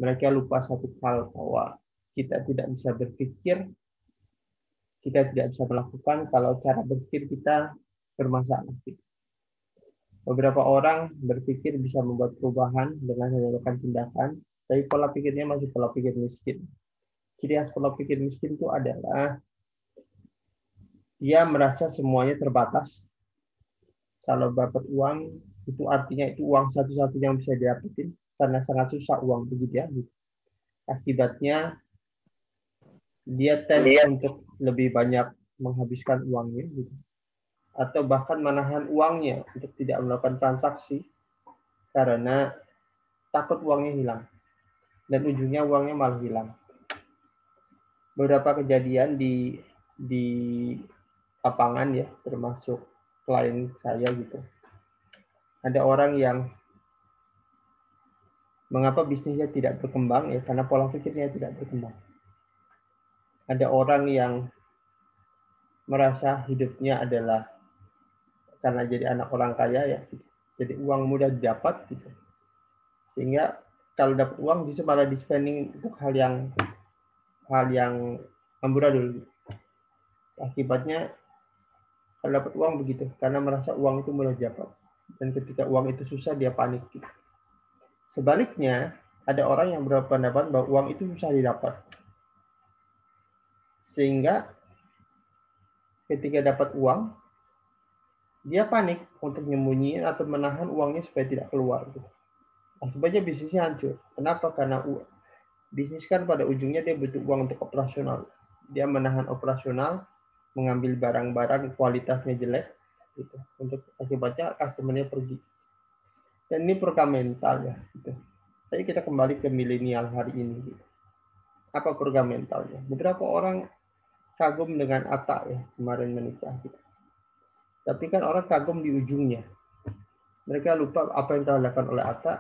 Mereka lupa satu hal, bahwa kita tidak bisa berpikir, kita tidak bisa melakukan kalau cara berpikir kita bermasalah. Beberapa orang berpikir bisa membuat perubahan dengan melakukan tindakan, tapi pola pikirnya masih pola pikir miskin. Ciri khas pola pikir miskin itu adalah dia merasa semuanya terbatas. Kalau dapat uang, itu artinya itu uang satu-satunya yang bisa didapetin, karena sangat susah uang begitu ya. Akibatnya dia tend untuk lebih banyak menghabiskan uangnya, gitu. Atau bahkan menahan uangnya untuk tidak melakukan transaksi karena takut uangnya hilang, dan ujungnya uangnya malah hilang. Beberapa kejadian di lapangan ya, termasuk klien saya gitu. Ada orang yang mengapa bisnisnya tidak berkembang ya, karena pola pikirnya tidak berkembang. Ada orang yang merasa hidupnya adalah karena jadi anak orang kaya ya, jadi uang mudah didapat gitu. Sehingga kalau dapat uang bisa malah di-spending untuk hal yang amburadul. Akibatnya kalau dapat uang begitu, karena merasa uang itu mudah didapat. Dan ketika uang itu susah, dia panik gitu. Sebaliknya, ada orang yang berpendapat bahwa uang itu susah didapat. Sehingga ketika dapat uang, dia panik untuk nyembunyiin atau menahan uangnya supaya tidak keluar. Akibatnya bisnisnya hancur. Kenapa? Karena bisnis kan pada ujungnya dia butuh uang untuk operasional. Dia menahan operasional, mengambil barang-barang kualitasnya jelek, gitu. Untuk akibatnya customer-nya pergi. Dan ini program mental ya. Gitu. Tapi kita kembali ke milenial hari ini. Gitu. Apa program mentalnya? Beberapa orang kagum dengan Atta ya, kemarin menikah. Gitu. Tapi kan orang kagum di ujungnya. Mereka lupa apa yang telah dilakukan oleh Atta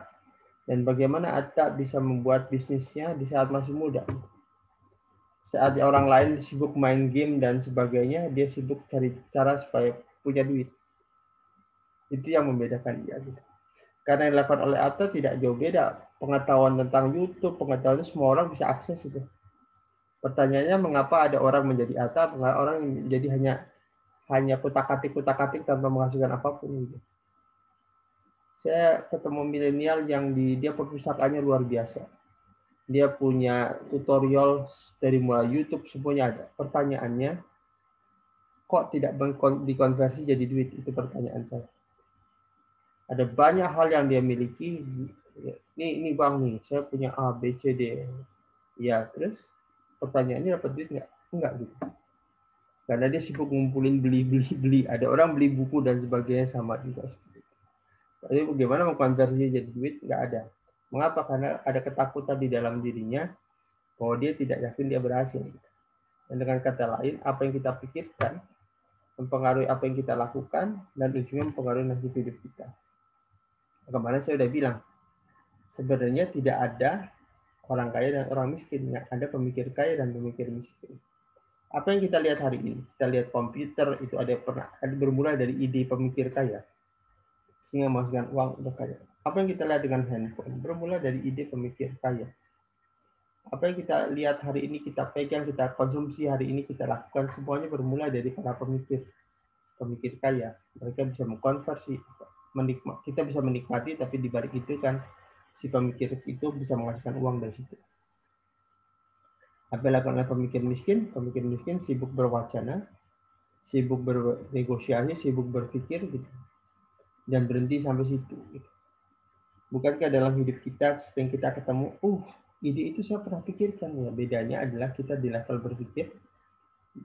dan bagaimana Atta bisa membuat bisnisnya di saat masih muda. Saat orang lain sibuk main game dan sebagainya, dia sibuk cari cara supaya punya duit. Itu yang membedakan dia. Gitu. Karena yang dilakukan oleh Atta tidak jauh beda. Pengetahuan tentang YouTube, pengetahuan itu semua orang bisa akses itu. Pertanyaannya mengapa ada orang menjadi Atta, mengapa orang menjadi hanya kutak-katik tanpa menghasilkan apapun. Gitu. Saya ketemu milenial yang dia perpustakaannya luar biasa. Dia punya tutorial dari mulai YouTube, semuanya ada. Pertanyaannya, kok tidak dikonversi jadi duit? Itu pertanyaan saya. Ada banyak hal yang dia miliki. Ini bang nih, saya punya A, B, C, D. Ya, terus pertanyaannya dapat duit nggak? Enggak gitu. Karena dia sibuk ngumpulin beli. Ada orang beli buku dan sebagainya sama juga. Tapi bagaimana mengkonversinya jadi duit? Nggak ada. Mengapa? Karena ada ketakutan di dalam dirinya bahwa dia tidak yakin dia berhasil. Dan dengan kata lain, apa yang kita pikirkan mempengaruhi apa yang kita lakukan dan ujungnya mempengaruhi nasib hidup kita. Kemarin saya sudah bilang, sebenarnya tidak ada orang kaya dan orang miskin, yang ada pemikir kaya dan pemikir miskin. Apa yang kita lihat hari ini? Kita lihat komputer itu ada bermula dari ide pemikir kaya sehingga menghasilkan uang untuk kaya. Apa yang kita lihat dengan handphone bermula dari ide pemikir kaya. Apa yang kita lihat hari ini, kita pegang, kita konsumsi hari ini, kita lakukan, semuanya bermula dari para pemikir kaya. Mereka bisa mengkonversi, kita bisa menikmati, tapi di balik itu kan si pemikir itu bisa menghasilkan uang dari situ. Apa yang dilakukan oleh pemikir miskin? Pemikir miskin sibuk berwacana, sibuk bernegosiasi, sibuk berpikir, gitu. Dan berhenti sampai situ. Gitu. Bukankah dalam hidup kita, sering kita ketemu, ide itu saya pernah pikirkan. Ya, bedanya adalah kita di level berpikir,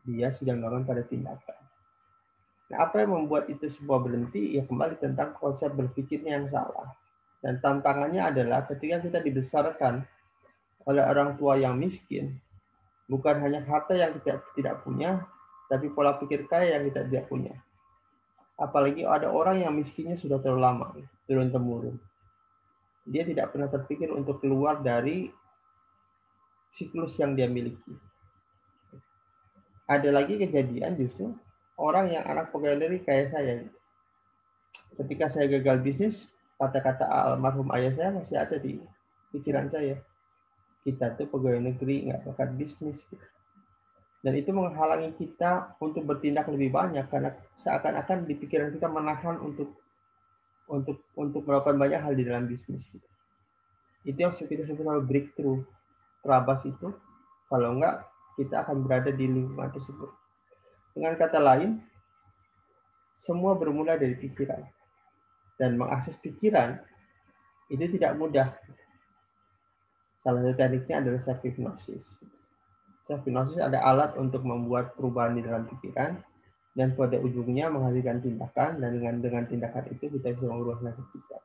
dia sudah melakukan pada tindakan. Nah, apa yang membuat itu semua berhenti? Ya kembali tentang konsep berpikirnya yang salah. Dan tantangannya adalah ketika kita dibesarkan oleh orang tua yang miskin, bukan hanya harta yang kita tidak punya, tapi pola pikir kaya yang kita tidak punya. Apalagi ada orang yang miskinnya sudah terlalu lama, turun-temurun. Dia tidak pernah terpikir untuk keluar dari siklus yang dia miliki. Ada lagi kejadian justru orang yang anak pegawai negeri kayak saya. Ketika saya gagal bisnis, kata-kata almarhum ayah saya masih ada di pikiran saya. kita tuh pegawai negeri, nggak bakat bisnis. Dan itu menghalangi kita untuk bertindak lebih banyak karena seakan-akan di pikiran kita menahan untuk melakukan banyak hal di dalam bisnis. Itu yang kita sebut sebagai breakthrough. Terabas itu, kalau enggak kita akan berada di lingkungan tersebut. Dengan kata lain, semua bermula dari pikiran. Dan mengakses pikiran itu tidak mudah. Salah satu tekniknya adalah self-hypnosis. Self-hypnosis ada alat untuk membuat perubahan di dalam pikiran, dan pada ujungnya menghasilkan tindakan, dan dengan tindakan itu kita bisa mengubah nasib kita.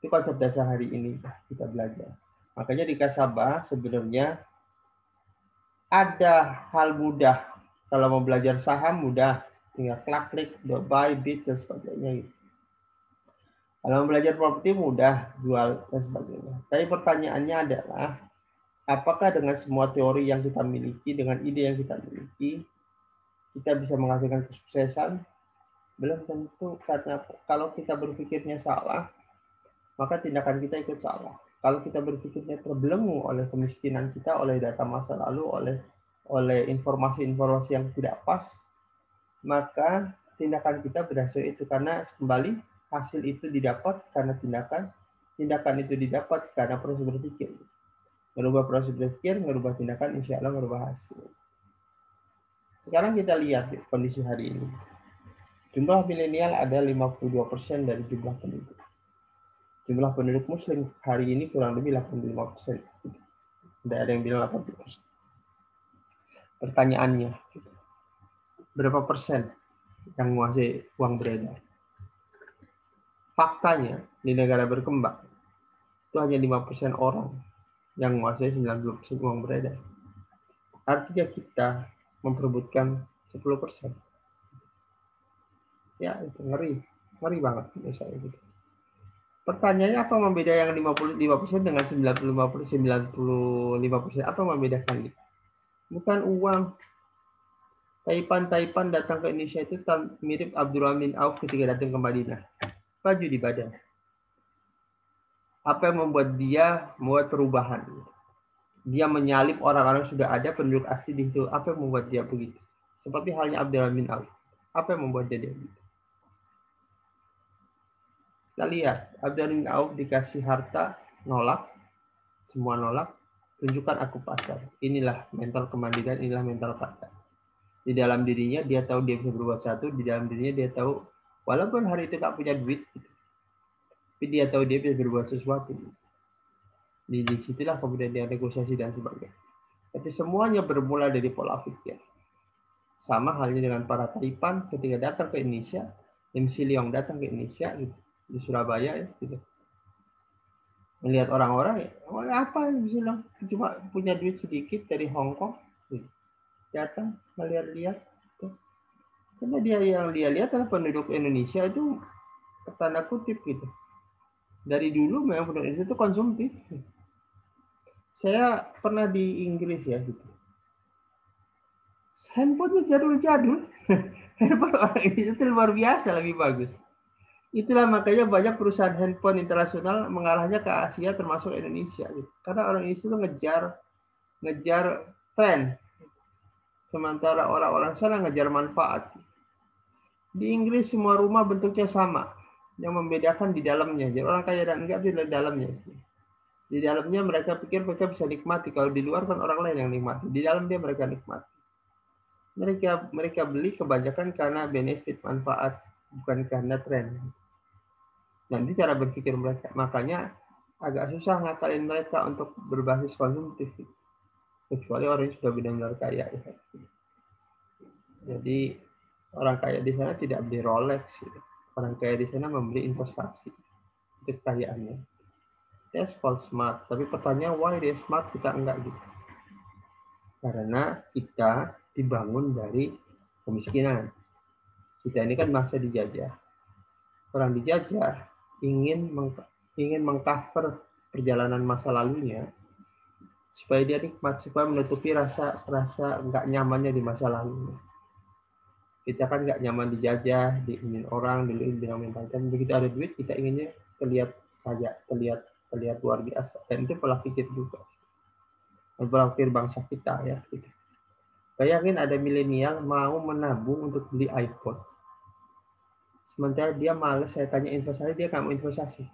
Itu konsep dasar hari ini kita belajar. Makanya di Kasabah sebenarnya ada hal mudah. Kalau mau belajar saham mudah, tinggal klik, buy, bid, dan sebagainya. Kalau mau belajar properti mudah, jual, dan sebagainya. Tapi pertanyaannya adalah, apakah dengan semua teori yang kita miliki, dengan ide yang kita miliki, kita bisa menghasilkan kesuksesan? Belum tentu, karena kalau kita berpikirnya salah, maka tindakan kita ikut salah. Kalau kita berpikirnya terbelenggu oleh kemiskinan kita, oleh data masa lalu, oleh informasi-informasi yang tidak pas, maka tindakan kita berhasil itu. Karena kembali, hasil itu didapat karena tindakan itu didapat karena proses berpikir. Merubah proses berpikir, merubah tindakan, insya Allah merubah hasil. Sekarang kita lihat kondisi hari ini. Jumlah milenial ada 52% dari jumlah penduduk. Jumlah penduduk muslim hari ini kurang lebih 85%. Tidak ada yang bilang 80%. Pertanyaannya, berapa persen yang menguasai uang beredar? Faktanya, di negara berkembang, itu hanya 5% orang yang menguasai 90% uang beredar. Artinya kita memperebutkan 10%. Ya, itu ngeri banget menurut saya gitu. Pertanyaannya, apa membeda yang 55% dengan 95%? Apa membedakan itu? Bukan uang. Taipan datang ke Indonesia itu mirip Abdurrahman Auf ketika datang ke Madinah. Baju di badan. Apa yang membuat dia membuat perubahan? Dia menyalip orang-orang sudah ada penduduk asli di situ. Apa yang membuat dia begitu? Seperti halnya Abdurrahman Auf. Apa yang membuat dia begitu? Kita lihat, Abdurrahman Auf dikasih harta, nolak. Semua nolak. Tunjukkan aku pasar. Inilah mental kemandirian, inilah mental kata. Di dalam dirinya, dia tahu dia bisa berbuat satu. Di dalam dirinya, dia tahu, walaupun hari itu tak punya duit, tapi dia tahu dia bisa berbuat sesuatu. Di situlah kemudian dia negosiasi dan sebagainya. Tapi semuanya bermula dari pola pikir. Sama halnya dengan para Taipan ketika datang ke Indonesia, MC Leong datang ke Indonesia gitu, di Surabaya ya, gitu. Melihat orang-orang, apa MC Leong cuma punya duit sedikit dari Hong Kong, gitu. Datang melihat-lihat, gitu. Karena dia lihat adalah penduduk Indonesia itu tanda kutip gitu. Dari dulu memang penduduk Indonesia itu konsumtif. Saya pernah di Inggris ya gitu. Handphonenya jadul-jadul. Handphone orang Indonesia itu luar biasa lebih bagus. Itulah makanya banyak perusahaan handphone internasional mengarahnya ke Asia termasuk Indonesia. Gitu. Karena orang Indonesia itu ngejar tren. Sementara orang-orang sana ngejar manfaat. Di Inggris semua rumah bentuknya sama. Yang membedakan di dalamnya. Jadi orang kaya dan enggak itu di dalamnya. Di dalamnya mereka pikir mereka bisa nikmati. Kalau di luar kan orang lain yang nikmati. Di dalam dia mereka nikmati. Mereka beli kebanyakan karena benefit, manfaat, bukan karena tren. Dan itu cara berpikir mereka. Makanya agak susah ngakalin mereka untuk berbasis konsumtif. Kecuali orang yang sudah benar-benar kaya. Jadi orang kaya di sana tidak beli Rolex. Orang kaya di sana membeli investasi. Itu kekayaannya. That's called smart. Tapi pertanyaan why dia smart, kita enggak gitu. Karena kita dibangun dari kemiskinan. Kita ini kan bangsa dijajah. Orang dijajah ingin mengcover perjalanan masa lalunya supaya dia nikmat, supaya menutupi rasa enggak nyamannya di masa lalu. Kita kan enggak nyaman dijajah, diingin orang, diminta-mintakan. Begitu ada duit, kita inginnya terlihat kaya, terlihat luar biasa. Dan itu pola pikir juga. berpikir bangsa kita ya. Gitu. Bayangin ada milenial mau menabung untuk beli iPhone. Sementara dia males, saya tanya investasi, dia nggak mau investasi.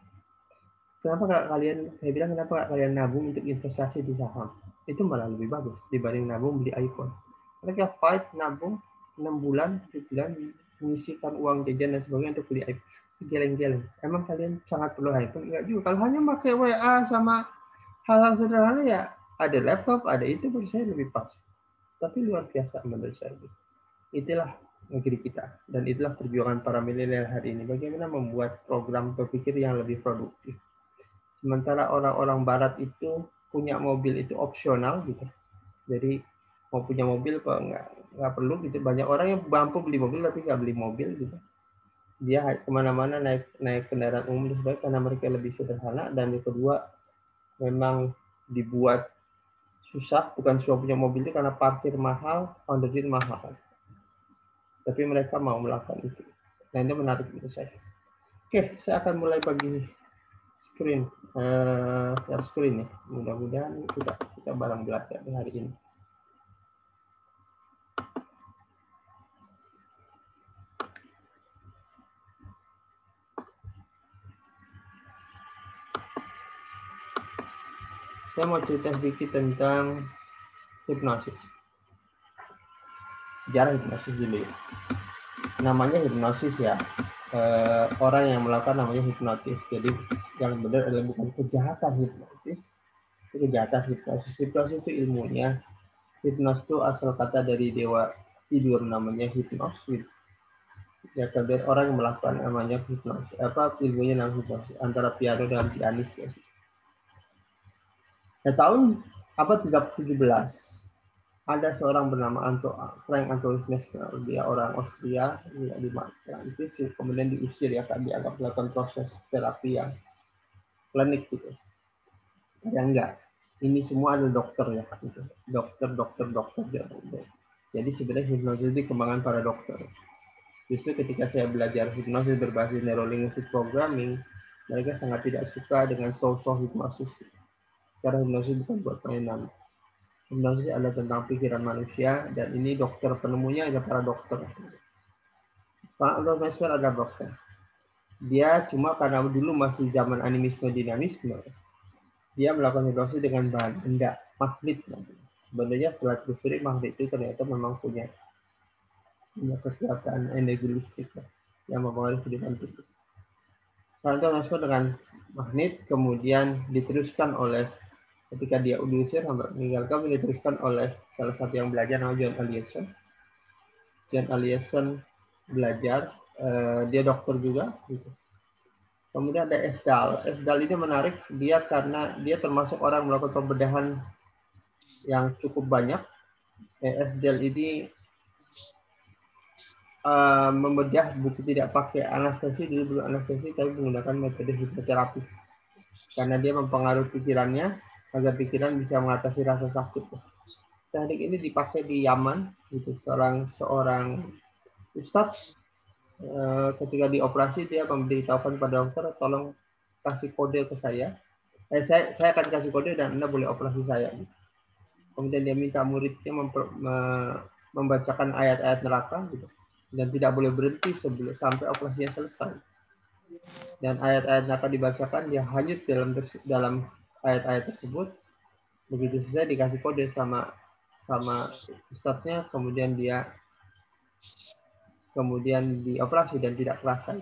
Kenapa nggak kalian, saya bilang kenapa nggak kalian nabung untuk investasi di saham? Itu malah lebih bagus dibanding nabung beli iPhone. Mereka fight nabung 6 bulan, 7 bulan, menyisihkan uang jajan dan sebagainya untuk beli iPhone. Geleng-geleng. Emang kalian sangat perlu iPhone? Enggak juga. Kalau hanya pakai WA sama hal-hal sederhana ya ada laptop, ada itu menurut saya lebih pas. Tapi luar biasa menurut saya. Itulah negeri kita dan itulah perjuangan para milenial hari ini. Bagaimana membuat program berpikir yang lebih produktif. Sementara orang-orang Barat itu punya mobil itu opsional gitu. Jadi mau punya mobil kok nggak perlu gitu. Banyak orang yang mampu beli mobil tapi nggak beli mobil gitu. Dia kemana-mana naik kendaraan umum dan sebagainya karena mereka lebih sederhana. Dan yang kedua memang dibuat susah, bukan cuma punya mobil itu karena parkir mahal, ownership mahal. Tapi mereka mau melakukan itu. Nah, itu menarik menurut saya. Oke, saya akan mulai bagi screen. Share screen ya. Mudah-mudahan kita bareng belajar hari ini. Saya mau cerita sedikit tentang hipnosis. Sejarah hipnosis dulu ya. Namanya hipnosis ya. Orang yang melakukan namanya hipnotis. Jadi yang benar adalah bukan kejahatan hipnotis. Itu kejahatan hipnosis. Hipnosis itu ilmunya. Hipnosis itu asal kata dari dewa tidur namanya hipnos. Ya, kemudian orang yang melakukan namanya hipnosis. Ilmunya namanya hipnosis. Antara piano dan pianis ya. Nah, tahun abad 17 ada seorang bernama Frank Antoine Mesmer. Dia orang Austria, dia di Prancis, kemudian diusir ya, kan dianggap melakukan proses terapi yang klinik gitu. Ya enggak, ini semua ada dokter ya, gitu. dokter. Jadi sebenarnya hipnosis itu kembangan para dokter. Justru ketika saya belajar hipnosis berbasis neurolinguistic programming, mereka sangat tidak suka dengan sosok hipnosis. Karena hipnosis bukan buat mainan. Hipnosis adalah tentang pikiran manusia, dan ini dokter penemunya ada para dokter. Pak Mesmer ada dokter. Dia cuma karena dulu masih zaman animisme dinamisme, dia melakukan hipnosis dengan bahan benda magnet. Sebenarnya setelah telusuri magnet itu ternyata memang punya kekuatan energi listrik yang mempengaruhi kehidupan tubuh. Pak Mesmer dengan magnet kemudian diteruskan oleh ketika dia diusir sampai meninggalkan, diteruskan oleh salah satu yang belajar namanya John Eliasson. John Eliasson belajar, dia dokter juga. Gitu. Kemudian ada Esdal. Esdal itu menarik, dia karena dia termasuk orang melakukan pembedahan yang cukup banyak. Esdal ini membedah buku tidak pakai anestesi, dulu belum anestesi, tapi menggunakan metode hipnoterapi. Karena dia mempengaruhi pikirannya, agar pikiran bisa mengatasi rasa sakit. Teknik ini dipakai di Yaman, gitu. Seorang ustadz ketika dioperasi dia memberitahukan pada dokter, tolong kasih kode ke saya. Saya akan kasih kode dan Anda boleh operasi saya. Kemudian dia minta muridnya membacakan ayat-ayat neraka, gitu. Dan tidak boleh berhenti sampai operasinya selesai. Dan ayat-ayat neraka dibacakan, dia hanyut dalam ayat-ayat tersebut. Begitu selesai dikasih kode sama ustadznya, kemudian dioperasi dan tidak kerasa.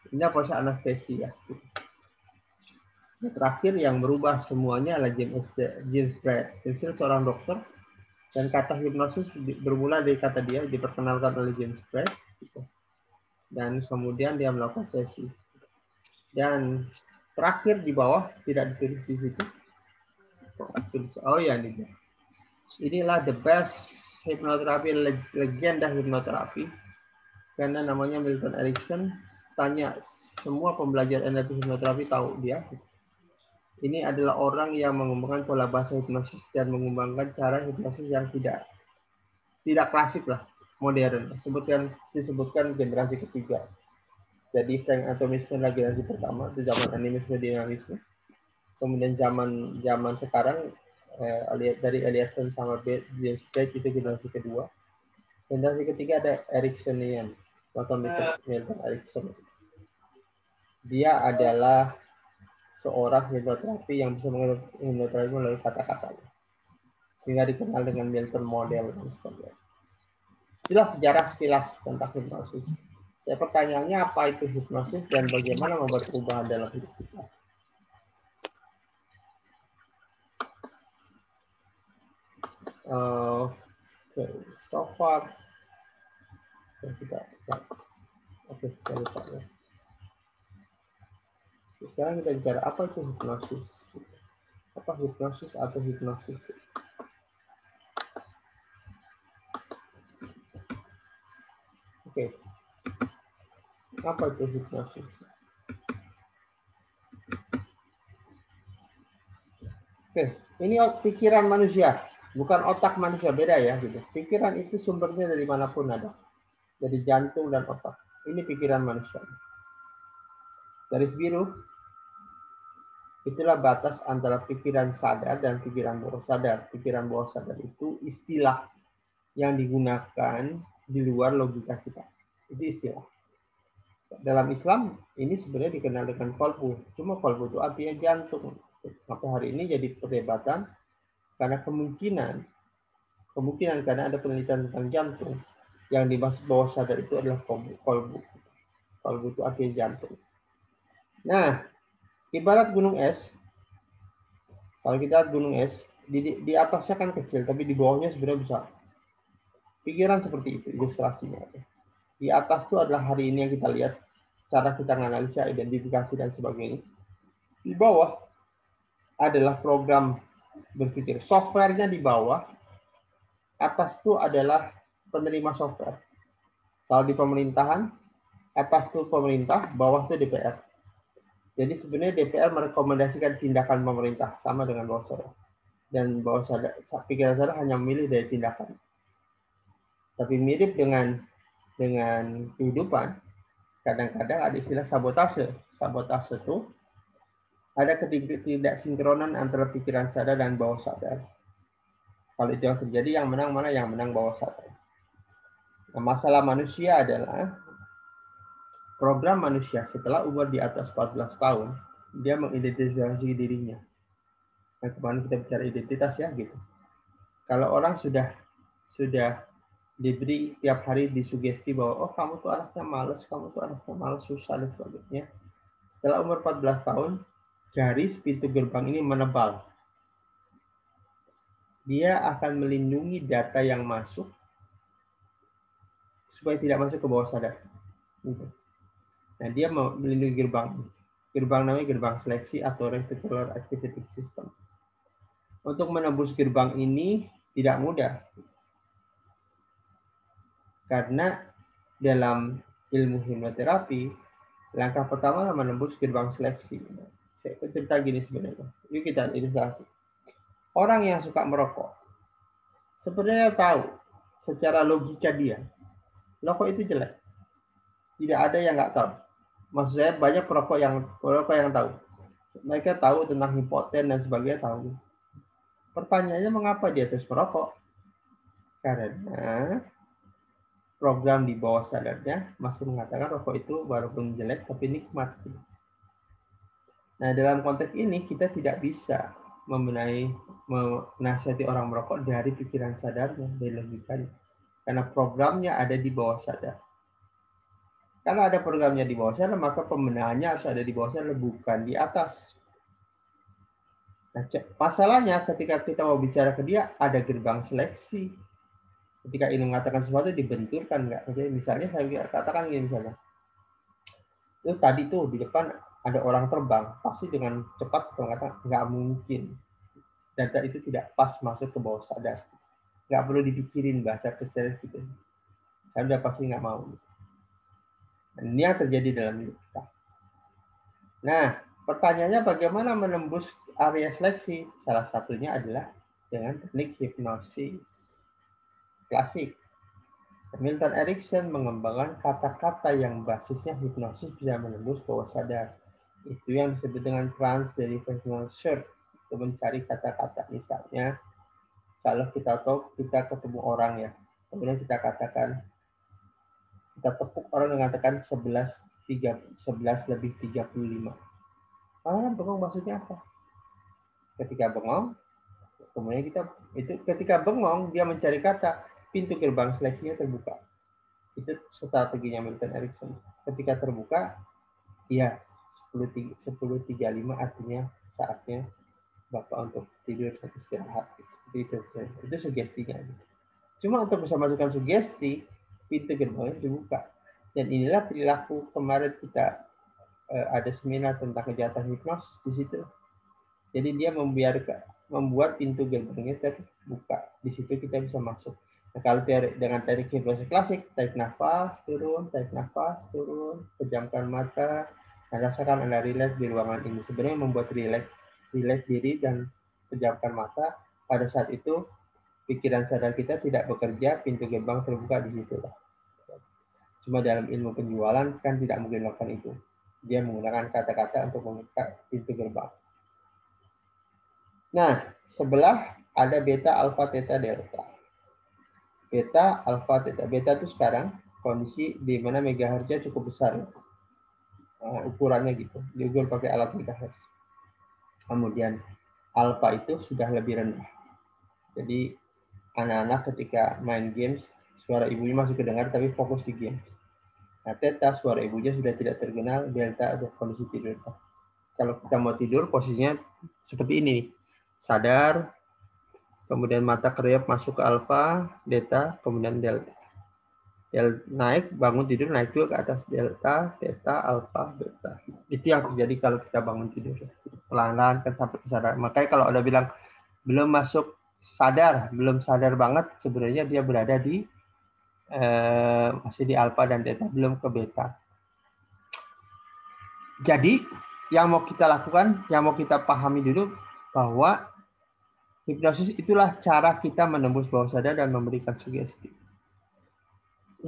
Ini proses anestesi ya. Yang terakhir yang berubah semuanya adalah James Braid. James Braid seorang dokter, dan kata hipnosis bermula dari kata dia diperkenalkan oleh James Braid. Dan kemudian dia melakukan sesi. Dan terakhir di bawah tidak ditulis di situ. Oh ya, ini dia. Inilah the best hipnoterapi, legenda hipnoterapi. Karena namanya Milton Erickson, tanya semua pembelajar NLP hipnoterapi tahu dia. Ini adalah orang yang mengembangkan pola bahasa hipnosis dan mengembangkan cara hipnosis yang tidak klasik lah, modern. Disebutkan generasi ketiga. Jadi Frank Antoine Mesmer generasi pertama, itu zaman animisme dinamisme. Kemudian zaman sekarang dari Eliasson sama James Page, itu generasi kedua. Generasi ketiga ada Ericksonian atau Milton Erickson. Dia adalah seorang hipnoterapi yang bisa menghipnoterapi melalui kata-kata, sehingga dikenal dengan Milton Model dan sebagainya. Itulah sejarah sekilas tentang hipnosis. Ya, pertanyaannya apa itu hipnosis dan bagaimana membuat perubahan dalam hidup kita? Oke, so far kita oke, saya lupa ya. Sekarang kita bicara apa itu hipnosis. Apa hipnosis atau hipnosis? Oke. Apa itu hipnosis? Oke, ini pikiran manusia, bukan otak manusia, beda ya gitu. Pikiran itu sumbernya dari manapun ada. Dari jantung dan otak. Ini pikiran manusia. Garis biru, itulah batas antara pikiran sadar dan pikiran bawah sadar. Pikiran bawah sadar itu istilah yang digunakan di luar logika kita. Itu istilah. Dalam Islam, ini sebenarnya dikenal dengan qalbu. Cuma qalbu itu artinya jantung. Sampai hari ini jadi perdebatan karena kemungkinan karena ada penelitian tentang jantung yang dimaksud bawah sadar itu adalah qalbu. Qalbu itu artinya jantung. Nah, ibarat gunung es, kalau kita lihat gunung es, di atasnya kan kecil, tapi di bawahnya sebenarnya besar. Pikiran seperti itu, ilustrasinya. Di atas itu adalah hari ini yang kita lihat, cara kita menganalisa, identifikasi, dan sebagainya. Di bawah adalah program berpikir. Softwarenya di bawah, atas itu adalah penerima software. Kalau di pemerintahan, atas itu pemerintah, bawah itu DPR. Jadi sebenarnya DPR merekomendasikan tindakan pemerintah sama dengan bawah sadar. Dan bawah sadar, pikiran sadar hanya memilih dari tindakan. Tapi mirip dengan kehidupan, kadang-kadang ada istilah sabotase. Sabotase itu ada ketidaksinkronan antara pikiran sadar dan bawah sadar. Kalau itu yang terjadi, yang menang mana? Yang menang bawah sadar. Nah, masalah manusia adalah program manusia setelah umur di atas 14 tahun, dia mengidentifikasi dirinya. Nah, kemarin kita bicara identitas ya gitu. Kalau orang sudah diberi tiap hari disugesti bahwa oh kamu tuh anaknya malas, susah dan sebagainya. Setelah umur 14 tahun, garis pintu gerbang ini menebal. Dia akan melindungi data yang masuk supaya tidak masuk ke bawah sadar. Gitu. Nah, dia melindungi gerbang. Gerbang namanya gerbang seleksi atau reticular activating system. Untuk menembus gerbang ini tidak mudah. Karena dalam ilmu hipnoterapi, langkah pertama adalah menembus gerbang seleksi. Saya cerita gini sebenarnya. Yuk kita ilustrasi. Orang yang suka merokok, sebenarnya tahu secara logika dia, rokok itu jelek. Tidak ada yang nggak tahu. Maksud saya banyak perokok yang tahu. Mereka tahu tentang hipoten dan sebagainya tahu. Pertanyaannya mengapa dia terus merokok? Karena program di bawah sadarnya masih mengatakan rokok itu walaupun jelek tapi nikmat. Nah, dalam konteks ini kita tidak bisa menasihati orang merokok dari pikiran sadarnya, dari logikanya. Karena programnya ada di bawah sadar. Kalau ada programnya di bawah sadar, maka pembenahannya harus ada di bawah sadar, bukan di atas. Nah, masalahnya ketika kita mau bicara ke dia, ada gerbang seleksi. Ketika ini mengatakan sesuatu, dibenturkan nggak? Misalnya saya katakan gini misalnya, itu tadi tuh di depan ada orang terbang, pasti dengan cepat mengatakan nggak mungkin. Data itu tidak pas masuk ke bawah sadar. Nggak perlu dipikirin bahasa kesadaran gitu. Saya udah pasti nggak mau. Dan ini yang terjadi dalam hidup kita. Nah, pertanyaannya bagaimana menembus area seleksi? Salah satunya adalah dengan teknik hipnosis klasik. Milton Erickson mengembangkan kata-kata yang basisnya hipnosis bisa menembus bawah sadar. Itu yang disebut dengan transderivation search. untuk mencari kata-kata. Misalnya, kalau kita tahu kita ketemu orang ya, kemudian kita katakan, kita tepuk orang dengan tekan 11 lebih 35. Bengong maksudnya apa? Ketika bengong, kemudian ketika bengong, dia mencari kata, pintu gerbang seleksinya terbuka. Itu strateginya Milton Erickson. Ketika terbuka, ya 10.35 artinya saatnya Bapak untuk tidur dan istirahat. Seperti itu. Itu sugestinya. Cuma untuk bisa masukkan sugesti, pintu gerbangnya dibuka. Dan inilah perilaku kemarin kita ada seminar tentang kejahatan hipnosis di situ. Jadi dia membuat pintu gerbangnya terbuka. Di situ kita bisa masuk. Nah, kalau dengan teknik hipnosis klasik, tarik nafas, turun, pejamkan mata, dan rasakan Anda rileks di ruangan ini. Sebenarnya membuat rileks diri dan pejamkan mata. Pada saat itu, pikiran sadar kita tidak bekerja, pintu gerbang terbuka di situ. Cuma dalam ilmu penjualan kan tidak mungkin melakukan itu. Dia menggunakan kata-kata untuk membuka pintu gerbang. Nah, sebelah ada beta, alfa, theta, delta. Beta, alfa, theta. Beta itu sekarang kondisi di mana megahertznya cukup besar. Ukurannya gitu. Diukur pakai alat megahertz. Kemudian alfa itu sudah lebih rendah. Jadi anak-anak ketika main games, suara ibunya masih kedengar tapi fokus di game. Nah, theta suara ibunya sudah tidak terkenal, delta ada kondisi tidur. Kalau kita mau tidur, posisinya seperti ini. Sadar, kemudian mata kerjap masuk ke alfa, theta, kemudian delta. Naik, bangun tidur, naik juga ke atas delta, theta, alfa, beta. Itu yang terjadi kalau kita bangun tidur. Pelan-pelan kan sampai kesadaran. Makanya kalau ada bilang belum masuk sadar, belum sadar banget, sebenarnya dia berada di masih di alfa dan theta, belum ke beta. Jadi yang mau kita lakukan, yang mau kita pahami dulu bahwa hipnosis itulah cara kita menembus bawah sadar dan memberikan sugesti.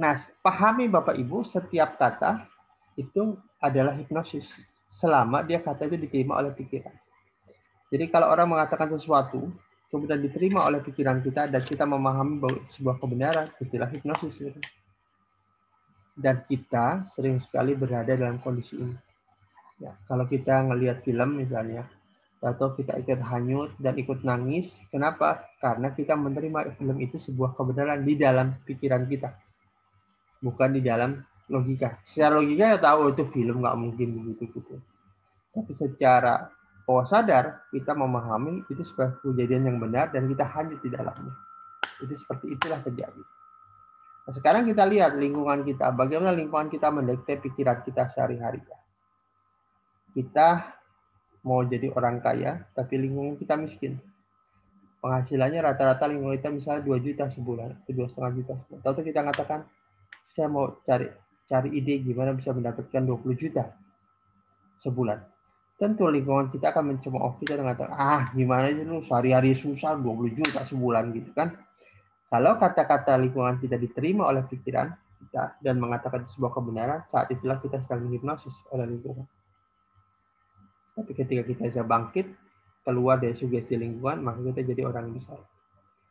Nah, pahami Bapak Ibu, setiap kata itu adalah hipnosis selama dia kata itu diterima oleh pikiran. Jadi kalau orang mengatakan sesuatu, kemudian diterima oleh pikiran kita dan kita memahami bahwa itu sebuah kebenaran, itulah hipnosis. Dan kita sering sekali berada dalam kondisi ini. Ya, kalau kita ngelihat film misalnya, atau kita ikut hanyut dan ikut nangis, kenapa? Karena kita menerima film itu sebuah kebenaran di dalam pikiran kita, bukan di dalam logika. Secara logika ya tahu itu film, nggak mungkin begitu gitu. Tapi secara bawah sadar kita memahami itu sebuah kejadian yang benar dan kita hanyut di dalamnya. Itu seperti itulah terjadi. Nah, sekarang kita lihat lingkungan kita, bagaimana lingkungan kita mendeteksi pikiran kita sehari-hari. Kita mau jadi orang kaya, tapi lingkungan kita miskin. Penghasilannya rata-rata lingkungan kita misalnya 2 juta sebulan, atau 2,5 juta. Atau kita katakan, saya mau cari ide gimana bisa mendapatkan 20 juta sebulan. Tentu lingkungan kita akan mencemooh kita dengan kata, gimana aja lu sehari-hari susah 20 juta sebulan gitu kan. Kalau kata-kata lingkungan tidak diterima oleh pikiran kita dan mengatakan sebuah kebenaran, saat itulah kita sedang dihipnosis oleh lingkungan. Tapi ketika kita bisa bangkit, keluar dari sugesti lingkungan, maka kita jadi orang besar.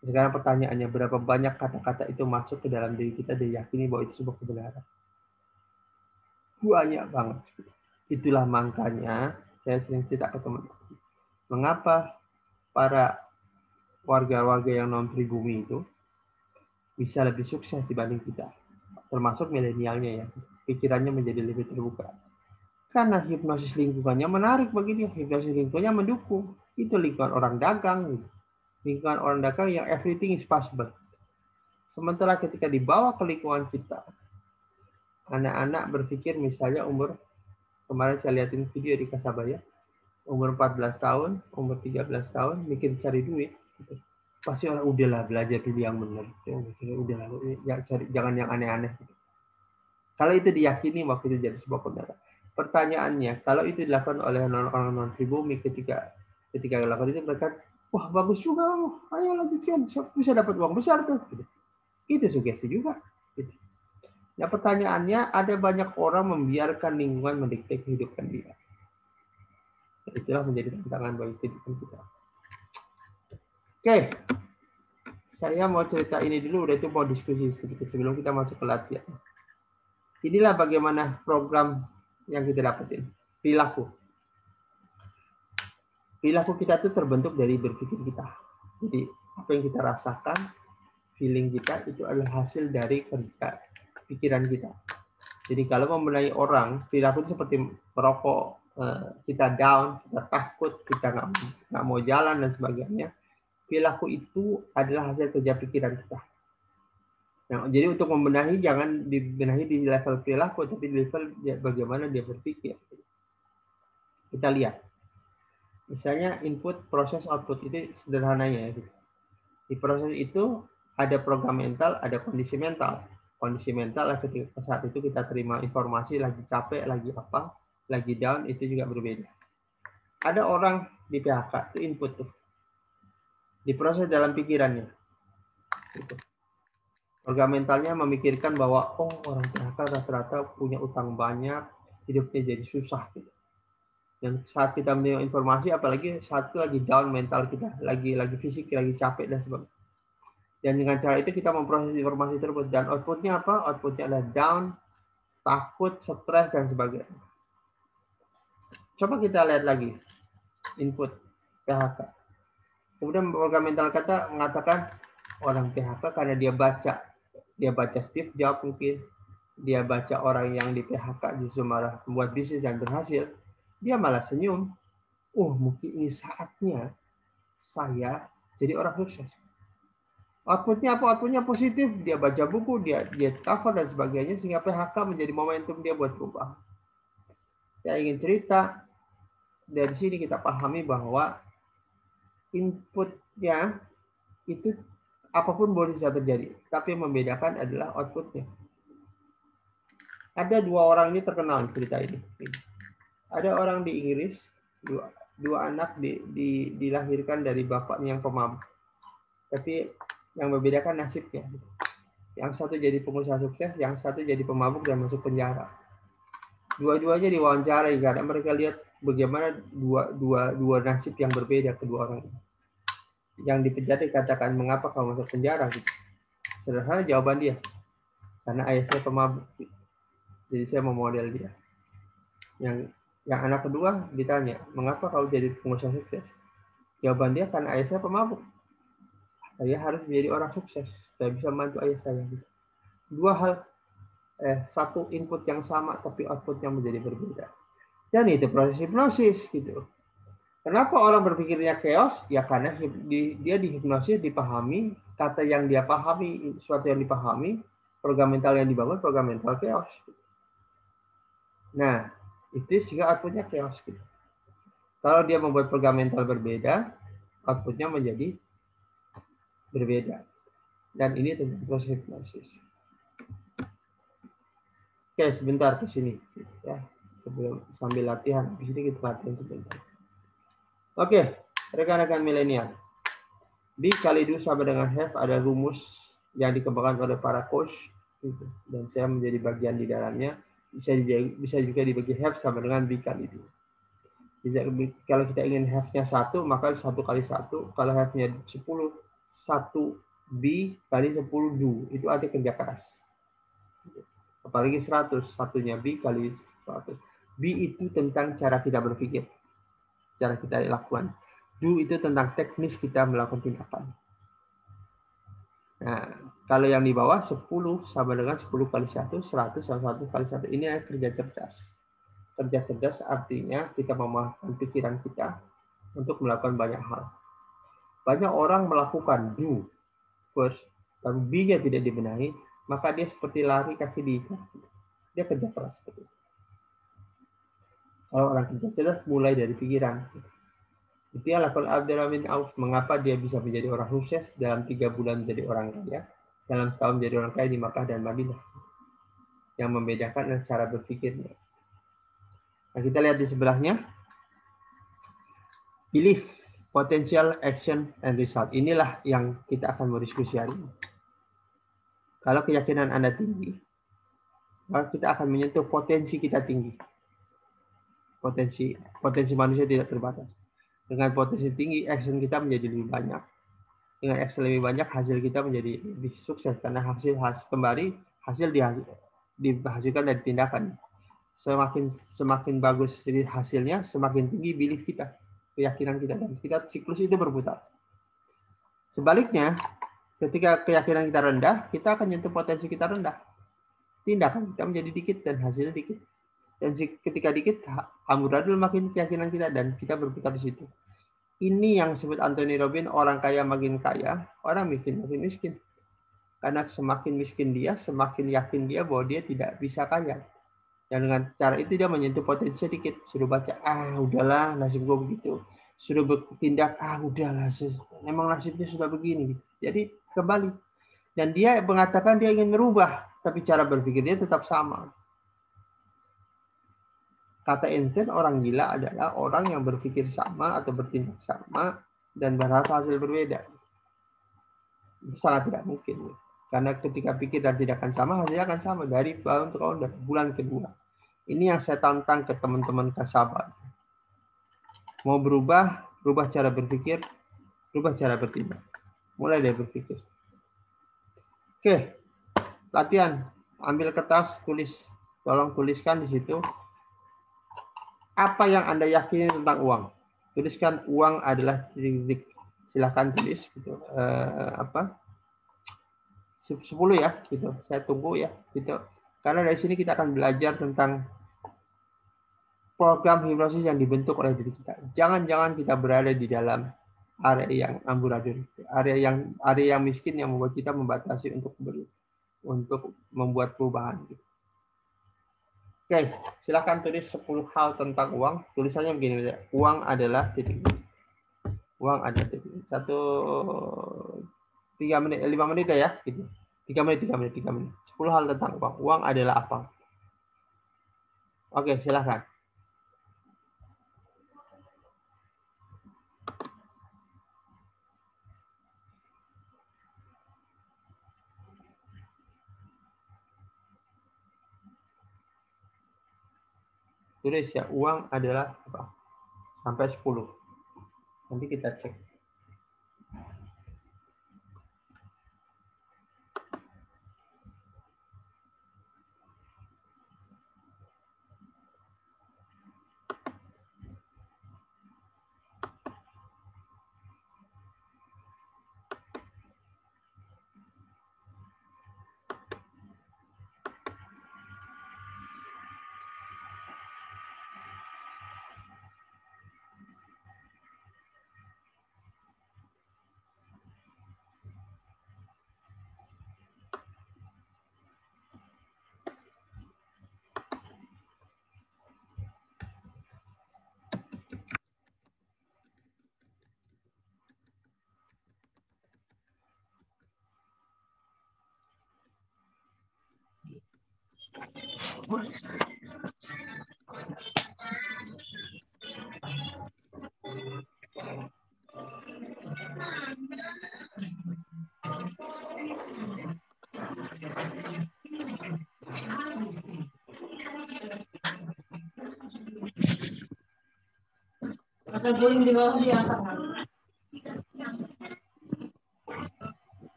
Sekarang pertanyaannya, berapa banyak kata-kata itu masuk ke dalam diri kita dan yakini bahwa itu sebuah kebenaran? Banyak banget. Itulah makanya saya sering cerita ke teman-teman. Mengapa para warga-warga yang non-pribumi itu bisa lebih sukses dibanding kita? Termasuk milenialnya ya. Pikirannya menjadi lebih terbuka. Karena hipnosis lingkungannya menarik bagi dia. Hipnosis lingkungannya mendukung. Itu lingkungan orang dagang. Lingkungan orang dagang yang everything is possible. Sementara ketika dibawa ke lingkungan kita, anak-anak berpikir misalnya kemarin saya lihatin video di Kasabaya, umur 14 tahun, umur 13 tahun, mikir cari duit. Pasti orang udahlah belajar dulu yang benar. Udahlah, jangan yang aneh-aneh. Kalau itu diyakini, waktu itu jadi sebuah kebenaran. Pertanyaannya, kalau itu dilakukan oleh orang non-pribumi ketika dilakukan itu, mereka, wah bagus juga, ayo lanjutkan, bisa dapat uang besar tuh. Itu sugesti juga. Nah pertanyaannya, ada banyak orang membiarkan lingkungan mendikte kehidupan dia. Itulah menjadi tantangan bagi kehidupan kita. Oke, saya mau cerita ini dulu, udah itu mau diskusi sedikit sebelum kita masuk ke latihan. Inilah bagaimana program yang kita dapetin. Perilaku. Perilaku kita itu terbentuk dari berpikir kita. Jadi apa yang kita rasakan, feeling kita itu adalah hasil dari kerja pikiran kita. Jadi kalau membenahi orang, perilaku itu seperti merokok, kita down, kita takut, kita nggak mau jalan dan sebagainya. Perilaku itu adalah hasil kerja pikiran kita. Nah, jadi untuk membenahi jangan dibenahi di level perilaku, tapi di level bagaimana dia berpikir. Kita lihat, misalnya input, proses, output itu sederhananya. Di proses itu ada program mental, ada kondisi mental. Kondisi mental ketika saat itu kita terima informasi lagi capek, lagi apa, lagi down, itu juga berbeda. Ada orang di PHK, itu input tuh. Diproses dalam pikirannya. Gitu. Program mentalnya memikirkan bahwa orang PHK rata-rata punya utang banyak, hidupnya jadi susah. Gitu. Dan saat kita menerima informasi, apalagi saat itu lagi down mental kita, lagi fisik, lagi capek dan sebagainya. Dan dengan cara itu kita memproses informasi tersebut. Dan outputnya apa? Outputnya adalah down, takut, stres, dan sebagainya. Coba kita lihat lagi input PHK. Kemudian program mental kita mengatakan orang PHK karena dia baca Steve Jobs mungkin, dia baca orang yang di PHK justru malah membuat bisnis dan berhasil, dia malah senyum. Mungkin ini saatnya saya jadi orang sukses. Outputnya apa? Outputnya positif. Dia baca buku, dia cover dan sebagainya, sehingga PHK menjadi momentum dia buat berubah. Saya ingin cerita, dari sini kita pahami bahwa inputnya itu apapun boleh bisa terjadi, tapi yang membedakan adalah outputnya. Ada dua orang ini terkenal cerita ini. Ada orang di Inggris, dua anak dilahirkan dari bapaknya yang pemabuk. Tapi yang membedakan nasibnya. Yang satu jadi pengusaha sukses, yang satu jadi pemabuk dan masuk penjara. Dua-duanya diwawancarai karena mereka lihat bagaimana dua nasib yang berbeda kedua orang ini. Yang di penjara dikatakan, mengapa kamu masuk penjara? Sederhana jawaban dia, karena ayah saya pemabuk. Jadi saya mau model dia. Yang anak kedua ditanya, mengapa kau jadi pengusaha sukses? Jawaban dia, karena ayah saya pemabuk. Saya harus menjadi orang sukses. Saya bisa membantu ayah saya. Dua hal, satu input yang sama, tapi outputnya menjadi berbeda. Dan itu proses hipnosis gitu. Kenapa orang berpikirnya chaos? Ya karena dia dihipnosis, dipahami, kata yang dia pahami, sesuatu yang dipahami, program mental yang dibangun, program mental chaos. Nah, itu sehingga outputnya chaos gitu. Kalau dia membuat program mental berbeda, outputnya menjadi berbeda. Dan ini tentang proses hipnosis. Oke, sebentar ke sini ya. Sebelum sambil latihan, di sini kita latihan sebentar. Oke, rekan-rekan milenial. B kali do sama dengan have ada rumus yang dikembangkan oleh para coach gitu. Dan saya menjadi bagian di dalamnya. Bisa juga dibagi have sama dengan B kali do. Kalau kita ingin have-nya 1, maka 1 kali 1. Kalau have-nya 10, 1 B kali 10 do. Itu arti kerja keras. Apalagi 100, satunya B kali 100. B itu tentang cara kita berpikir. Cara kita lakukan. Do itu tentang teknis kita melakukan tindakan. Nah, kalau yang di bawah 10 sama dengan 10 kali 1, 100 sama 1 kali 1. Ini adalah kerja cerdas. Kerja cerdas artinya kita memahami pikiran kita untuk melakukan banyak hal. Banyak orang melakukan do first, tapi B-nya tidak dibenahi, maka dia seperti lari kaki diikat. Dia kerja keras. Kalau orang kerja cerdas mulai dari pikiran. Itu ya lakon Abdurrahman Auf. Mengapa dia bisa menjadi orang sukses dalam 3 bulan menjadi orang kaya, dalam setahun menjadi orang kaya di Makkah dan Madinah. Yang membedakan adalah cara berpikirnya. Nah, kita lihat di sebelahnya. Belief, potential, action, and result. Inilah yang kita akan berdiskusi hari ini. Kalau keyakinan Anda tinggi, maka kita akan menyentuh potensi kita tinggi. Potensi manusia tidak terbatas. Dengan potensi tinggi, action kita menjadi lebih banyak. Dengan action lebih banyak, hasil kita menjadi lebih sukses karena hasil dihasilkan dari tindakan. Semakin bagus jadi hasilnya, semakin tinggi belief kita, keyakinan kita, dan kita siklus itu berputar. Sebaliknya, ketika keyakinan kita rendah, kita akan nyentuh potensi kita rendah. Tindakan kita menjadi dikit dan hasilnya dikit. Dan ketika dikit, amburadul makin keyakinan kita dan kita berputar di situ. Ini yang disebut Anthony Robbins, orang kaya makin kaya, orang miskin makin miskin. Karena semakin miskin dia, semakin yakin dia bahwa dia tidak bisa kaya. Dan dengan cara itu dia menyentuh potensi sedikit. Suruh baca, udahlah nasib gue begitu. Suruh bertindak, udahlah, emang nasibnya sudah begini. Jadi kembali. Dan dia mengatakan dia ingin merubah, tapi cara berpikir dia tetap sama. Kata Einstein, orang gila adalah orang yang berpikir sama atau bertindak sama dan berharap hasil berbeda. Itu sangat tidak mungkin. Karena ketika pikir dan tindakan sama, hasilnya akan sama dari tahun ke tahun dan bulan kedua. Ini yang saya tantang ke teman-teman Kasabah. Mau berubah cara berpikir, berubah cara bertindak. Mulai dari berpikir. Oke, latihan. Ambil kertas, tulis. Tolong tuliskan di situ apa yang Anda yakini tentang uang. Tuliskan uang adalah titik. Silahkan tulis gitu. 10 ya, gitu. Saya tunggu ya, gitu. Karena dari sini kita akan belajar tentang program hipnosis yang dibentuk oleh diri kita. Jangan-jangan kita berada di dalam area yang amburadul, area yang miskin yang membuat kita membatasi untuk membuat perubahan. Oke, silakan tulis 10 hal tentang uang. Tulisannya begini, uang adalah titik. Uang ada titik. 5 menit ya, gitu. 3 menit. 10 hal tentang uang. Uang adalah apa? Oke, silakan. Tulis ya, uang adalah apa? Sampai 10. Nanti kita cek.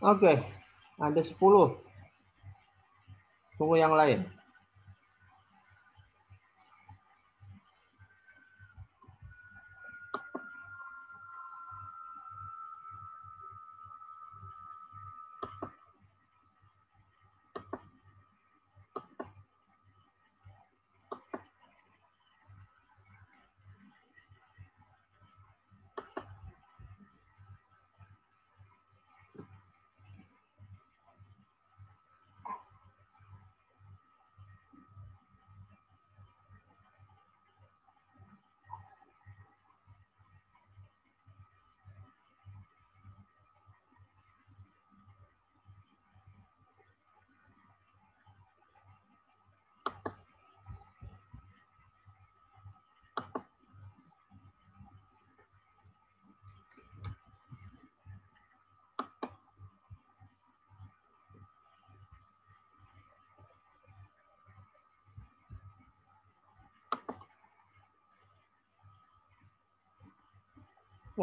Oke, ada 10. Tunggu yang lain.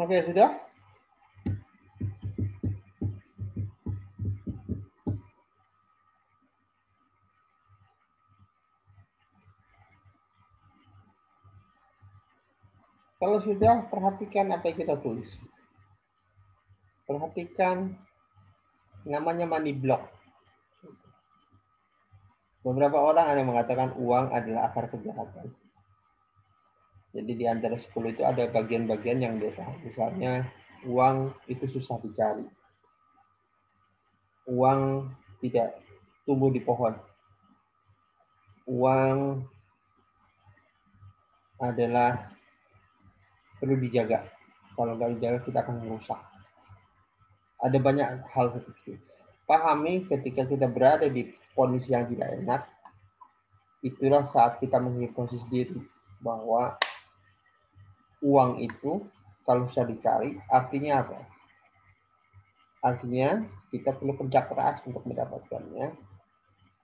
Oke, sudah? Kalau sudah, perhatikan apa yang kita tulis. Perhatikan namanya money block. Beberapa orang ada yang mengatakan uang adalah akar kejahatan. Jadi di antara 10 itu ada bagian-bagian yang beda. Misalnya uang itu susah dicari. Uang tidak tumbuh di pohon. Uang adalah perlu dijaga. Kalau nggak dijaga kita akan merusak. Ada banyak hal seperti itu. Pahami ketika kita berada di kondisi yang tidak enak, itulah saat kita menghipnosis diri bahwa uang itu kalau bisa dicari, artinya apa? Artinya kita perlu kerja keras untuk mendapatkannya,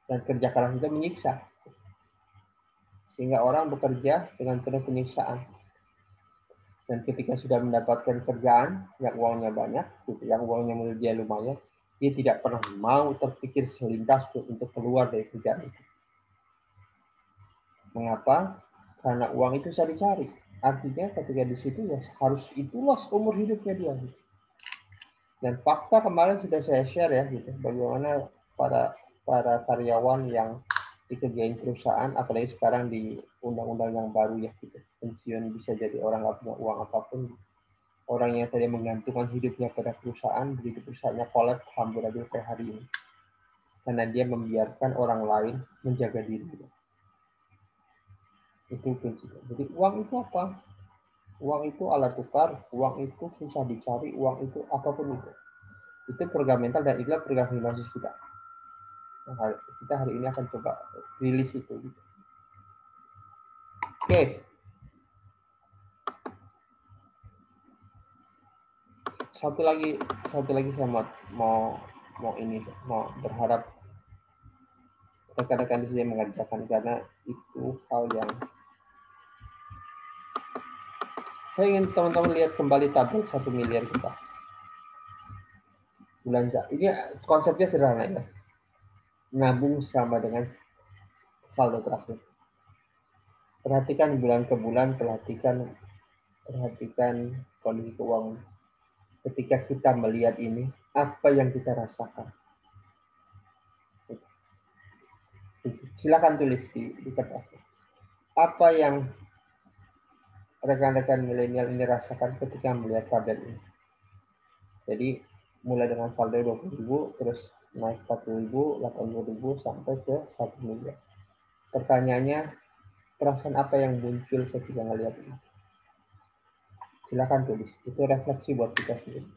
dan kerja keras itu menyiksa. Sehingga orang bekerja dengan penuh penyiksaan. Dan ketika sudah mendapatkan kerjaan yang uangnya banyak, yang uangnya menurut dia lumayan, dia tidak pernah mau terpikir selintas untuk keluar dari kerjaan itu. Mengapa? Karena uang itu bisa dicari. Artinya ketika di situ ya harus itulah umur hidupnya dia. Dan fakta kemarin sudah saya share ya, gitu, bagaimana para karyawan yang dikerjain perusahaan, apalagi sekarang di undang-undang yang baru ya, gitu, pensiun bisa jadi orang nggak punya uang apapun. Orang yang tadi menggantungkan hidupnya pada perusahaan, begitu perusahaannya kolab, hampir aja per hari ini. Karena dia membiarkan orang lain menjaga dirinya. Itu prinsipnya. Jadi uang itu apa? Uang itu alat tukar, uang itu susah dicari, uang itu apapun itu. Itu program mental dan itulah program hipnosis kita. Nah, kita hari ini akan coba rilis itu. Oke. Satu lagi saya mau berharap rekan-rekan di sini mengerjakan, karena itu hal yang saya ingin teman-teman lihat kembali tabel 1 miliar kita. Bulan ini konsepnya sederhana ya. Nabung sama dengan saldo terakhir. Perhatikan bulan ke bulan, perhatikan kondisi keuangan. Ketika kita melihat ini, apa yang kita rasakan? Silakan tulis di kertas. Apa yang rekan-rekan milenial ini rasakan ketika melihat tabel ini? Jadi mulai dengan saldo 20.000, terus naik 40.000, 80.000 sampai ke 1 miliar. Pertanyaannya, perasaan apa yang muncul ketika melihat ini? Silakan tulis. Itu refleksi buat kita sendiri.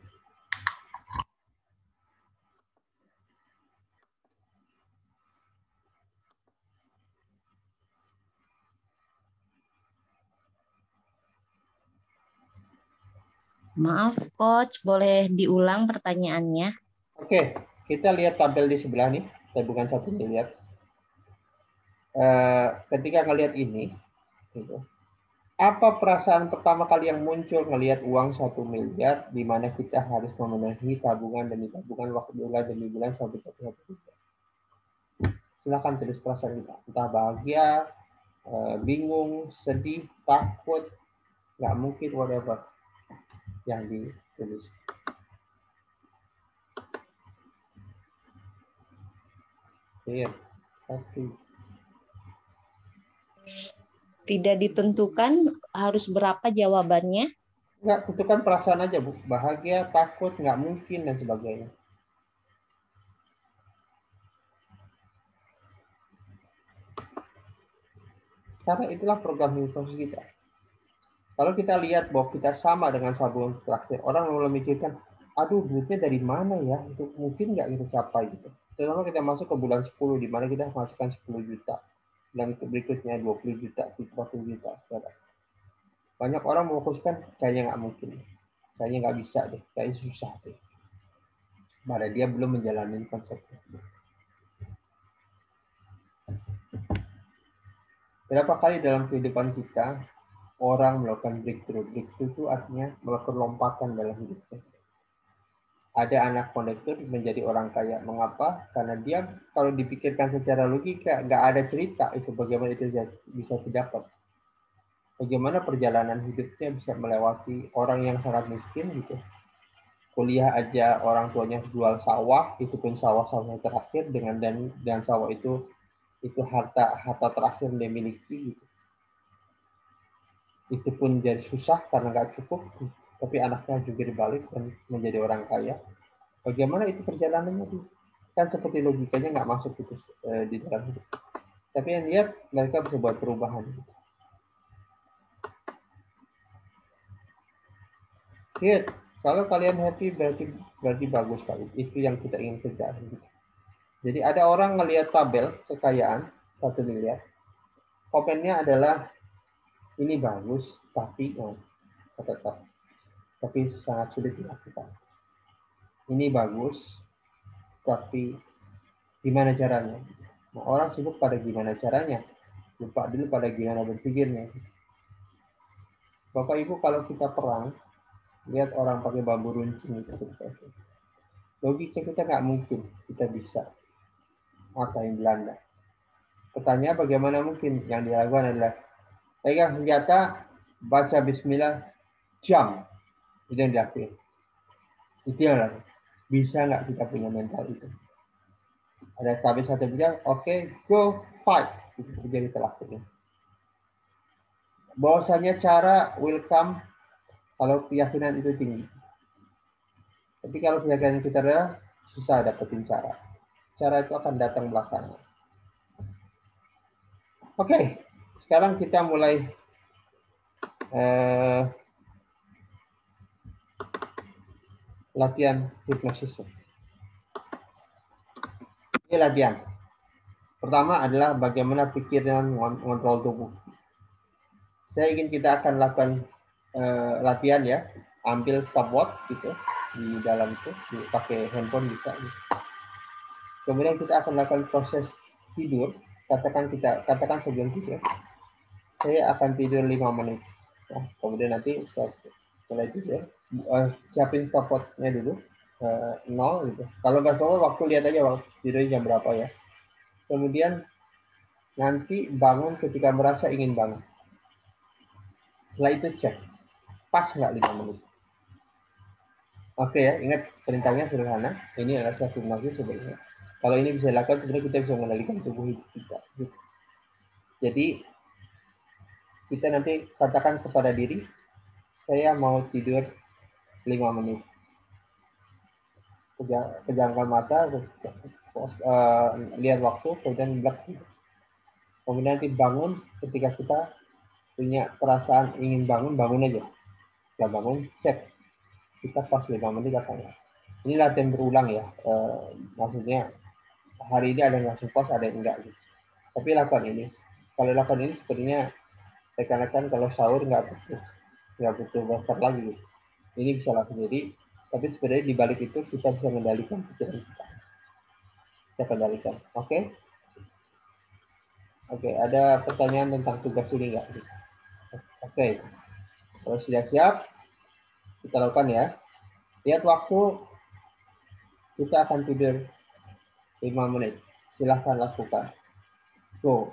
Maaf, Coach, boleh diulang pertanyaannya? Oke, kita lihat tabel di sebelah nih, tabungan 1 miliar. Ketika ngelihat ini, gitu, apa perasaan pertama kali yang muncul ngelihat uang 1 miliar, di mana kita harus memenuhi tabungan demi tabungan, waktu bulan demi bulan sampai ke 1 miliar? Silakan tulis perasaan kita, entah bahagia, bingung, sedih, takut, nggak mungkin, whatever yang ditulis. Iya, tapi tidak ditentukan harus berapa jawabannya? nggak, tentukan perasaan aja, Bu. Bahagia, takut, nggak mungkin, dan sebagainya. Karena itulah program hipnosis kita. Kalau kita lihat bahwa kita sama dengan sabun terakhir, orang mulai memikirkan, aduh duitnya dari mana ya, itu mungkin nggak kita capai gitu. Terutama kita masuk ke bulan 10, di mana kita masukkan 10 juta. Bulan berikutnya 20 juta, 30 juta. Banyak orang memfokuskan, kayaknya nggak mungkin. Kayaknya nggak bisa deh, kayaknya susah deh. Padahal dia belum menjalani konsepnya. Berapa kali dalam kehidupan kita orang melakukan breakthrough. Breakthrough itu artinya melakukan lompatan dalam hidupnya. Ada anak kondektur menjadi orang kaya. Mengapa? Karena dia kalau dipikirkan secara logika, nggak ada cerita itu bagaimana itu bisa didapat. Bagaimana perjalanan hidupnya bisa melewati orang yang sangat miskin gitu. Kuliah aja orang tuanya jual sawah, itu pun sawah terakhir dan sawah itu harta terakhir yang dia miliki gitu. Itu pun jadi susah karena nggak cukup, tapi anaknya juga dibalik dan menjadi orang kaya. Bagaimana itu perjalanannya? Kan seperti logikanya nggak masuk itu di dalam hidup. Tapi yang lihat mereka bisa buat perubahan. Lihat, kalau kalian happy berarti bagus kali. Itu yang kita ingin kejar. Jadi ada orang ngelihat tabel kekayaan 1 miliar. Komennya adalah ini bagus, tapi tetap sangat sulit dilakukan. Ini bagus, tapi gimana caranya? Nah, orang sibuk pada gimana caranya, lupa dulu pada gimana berpikirnya. Bapak Ibu, kalau kita perang, lihat orang pakai bambu runcing itu, logika kita nggak mungkin kita bisa ngatain Belanda. Pertanyaan bagaimana mungkin? Yang dilakukan adalah pegang senjata, baca Bismillah, jam. Itu yang dilakukan. Itu yang bisa nggak kita punya mental itu? Ada tabis satu bilang, oke, go fight. Itu jadi kita lakukan. Bahwasanya cara welcome kalau keyakinan itu tinggi. Tapi kalau keyakinan kita rendah, susah dapetin cara. Cara itu akan datang belakangan. Oke, sekarang kita mulai latihan hipnosis. Ini latihan. Pertama adalah bagaimana pikiran mengontrol tubuh. Saya ingin kita akan lakukan latihan ya. Ambil stopwatch gitu di dalam itu, pakai handphone bisa. Gitu. Kemudian kita akan lakukan proses tidur. Katakan sebelum tidur, saya akan tidur 5 menit. Nah, kemudian nanti setelah tidur, siapin stopwatch-nya dulu. 0 gitu. Kalau nggak salah waktu lihat aja waktu tidurnya jam berapa ya. Kemudian nanti bangun ketika merasa ingin bangun. Setelah itu cek, pas nggak 5 menit. Oke ya, ingat perintahnya sederhana. Ini adalah self hipnosis sebenarnya. Kalau ini bisa dilakukan, sebenarnya kita bisa mengendalikan tubuh kita. Jadi kita nanti katakan kepada diri, saya mau tidur 5 menit. Pejamkan mata, lihat waktu, kemudian blok. Kemudian nanti bangun ketika kita punya perasaan ingin bangun aja. Setelah bangun, cek. Kita pas 5 menit apa enggak. Ini latihan berulang ya. Maksudnya hari ini ada yang langsung pas, ada yang enggak. Gitu. Tapi lakukan ini. Kalau lakukan ini sepertinya rekan-rekan kalau sahur nggak butuh buffer lagi. Gitu. Ini bisa langsung jadi. Tapi sebenarnya di balik itu kita bisa mengendalikan pikiran kita. Bisa kendalikan. Oke? Oke, ada pertanyaan tentang tugas ini nggak? Oke. Kalau sudah siap, kita lakukan ya. Lihat waktu, kita akan tidur 5 menit. Silahkan lakukan. Go.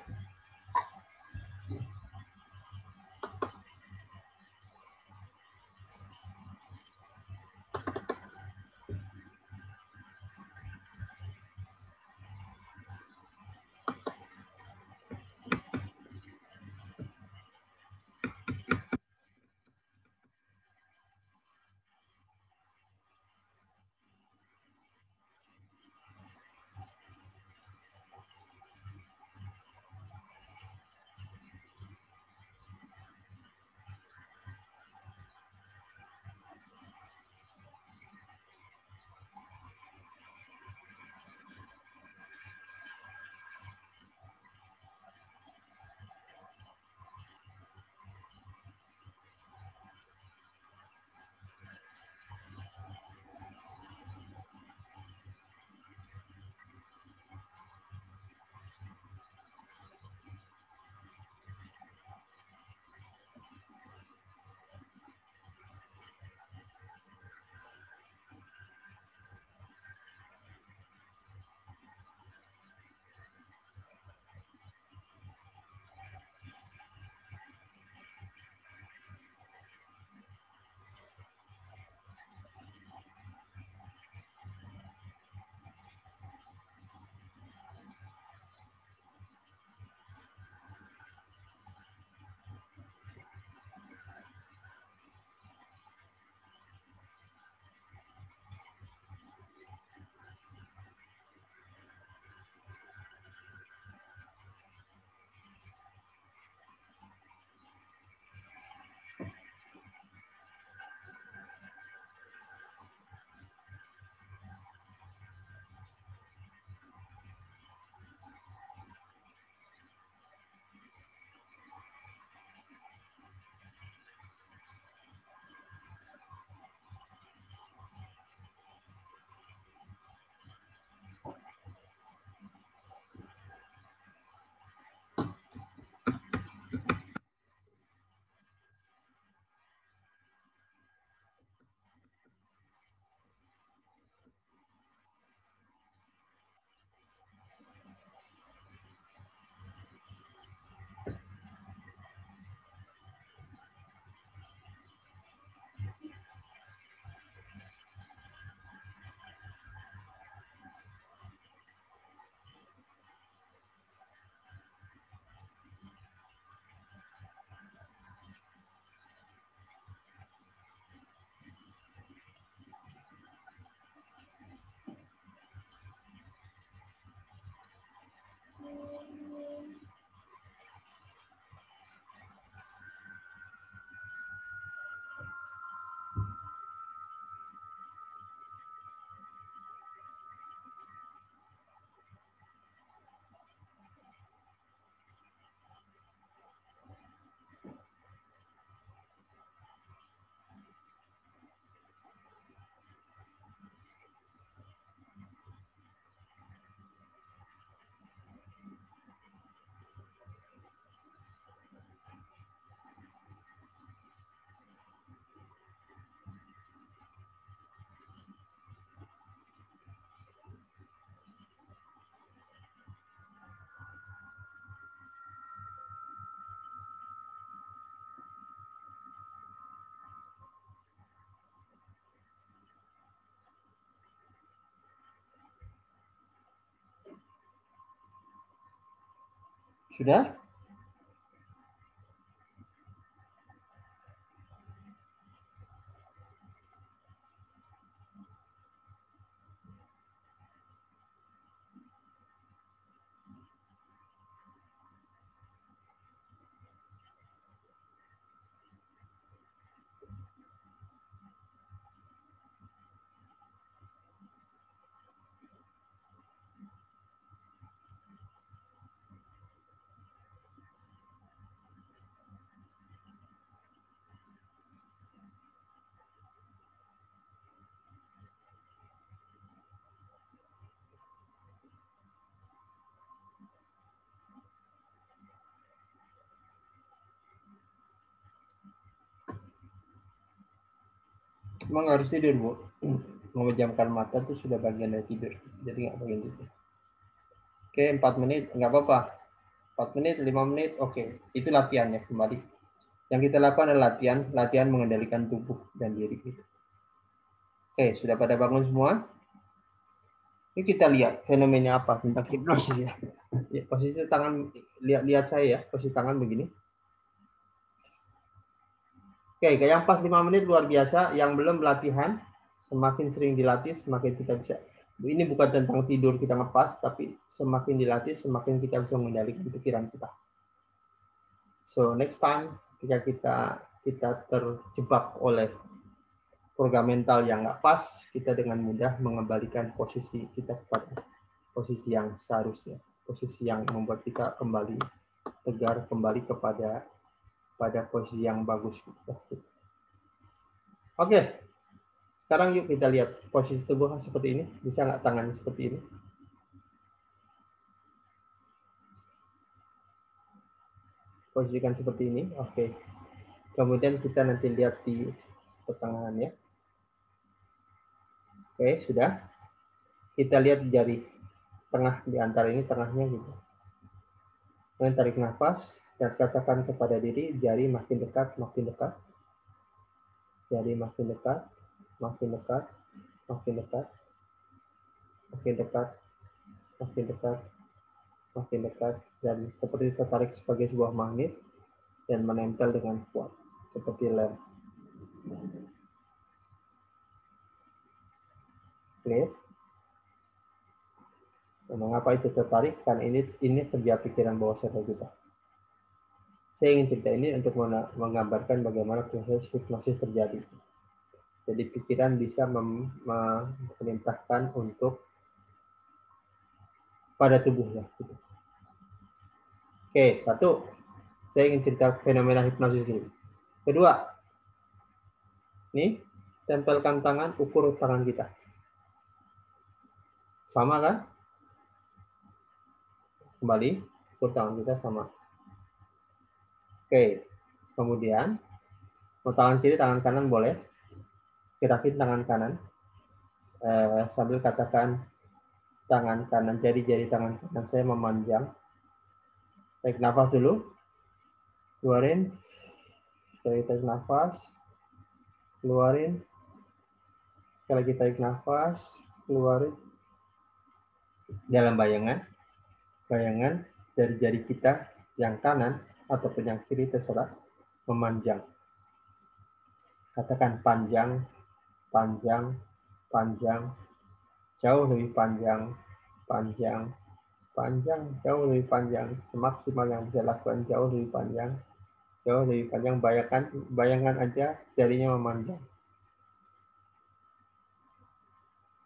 Sudah? Emang harus tidur, Bu. Memejamkan mata itu sudah bagian dari tidur. Jadi nggak bagian tidur. Oke, 4 menit. Nggak apa-apa. 4 menit, 5 menit. Oke. Itu latihan ya, kembali. Yang kita lakukan adalah latihan mengendalikan tubuh dan diri kita. Oke, sudah pada bangun semua? Ini kita lihat fenomena apa tentang hipnosis ya. Posisi tangan, lihat saya ya, posisi tangan begini. Oke, yang pas 5 menit luar biasa, yang belum latihan, semakin sering dilatih, semakin kita bisa. Ini bukan tentang tidur kita ngepas, tapi semakin dilatih, semakin kita bisa mengendalikan pikiran kita. So, next time, ketika kita terjebak oleh program mental yang nggak pas, kita dengan mudah mengembalikan posisi kita kepada posisi yang seharusnya, posisi yang membuat kita kembali tegar, kembali pada posisi yang bagus. Oke, sekarang yuk kita lihat posisi tubuh seperti ini. Bisa nggak tangannya seperti ini? Posisikan seperti ini. Oke. Kemudian kita nanti lihat di pertengahannya. Oke, sudah. Kita lihat jari tengah di antara ini, tengahnya gitu. Kemudian tarik nafas dan katakan kepada diri, jari makin dekat, makin dekat. Jari makin dekat, makin dekat, makin dekat, makin dekat, makin dekat, makin dekat, dan seperti tertarik sebagai sebuah magnet dan menempel dengan kuat seperti lem. Clear? Nah, mengapa itu tertarik? Karena ini kerja pikiran bawah sadar kita. Saya ingin cerita ini untuk menggambarkan bagaimana proses hipnosis terjadi. Jadi pikiran bisa memerintahkan untuk pada tubuhnya. Oke, satu, saya ingin cerita fenomena hipnosis ini. Kedua, ini tempelkan tangan, ukur tangan kita. Sama kan? Kembali, ukur tangan kita sama. Oke, kemudian mau tangan kiri, tangan kanan boleh. Gerakin tangan kanan sambil katakan tangan kanan, jari-jari tangan kanan saya memanjang. Tarik nafas dulu, keluarin. Tarik nafas, keluarin. Sekali lagi tarik nafas, keluarin. Dalam bayangan jari-jari kita yang kanan ataupun yang kiri terserah memanjang. Katakan panjang, panjang, panjang, jauh lebih panjang, panjang, panjang, jauh lebih panjang, semaksimal yang bisa lakukan jauh lebih panjang, jauh lebih panjang. Bayangkan aja jarinya memanjang.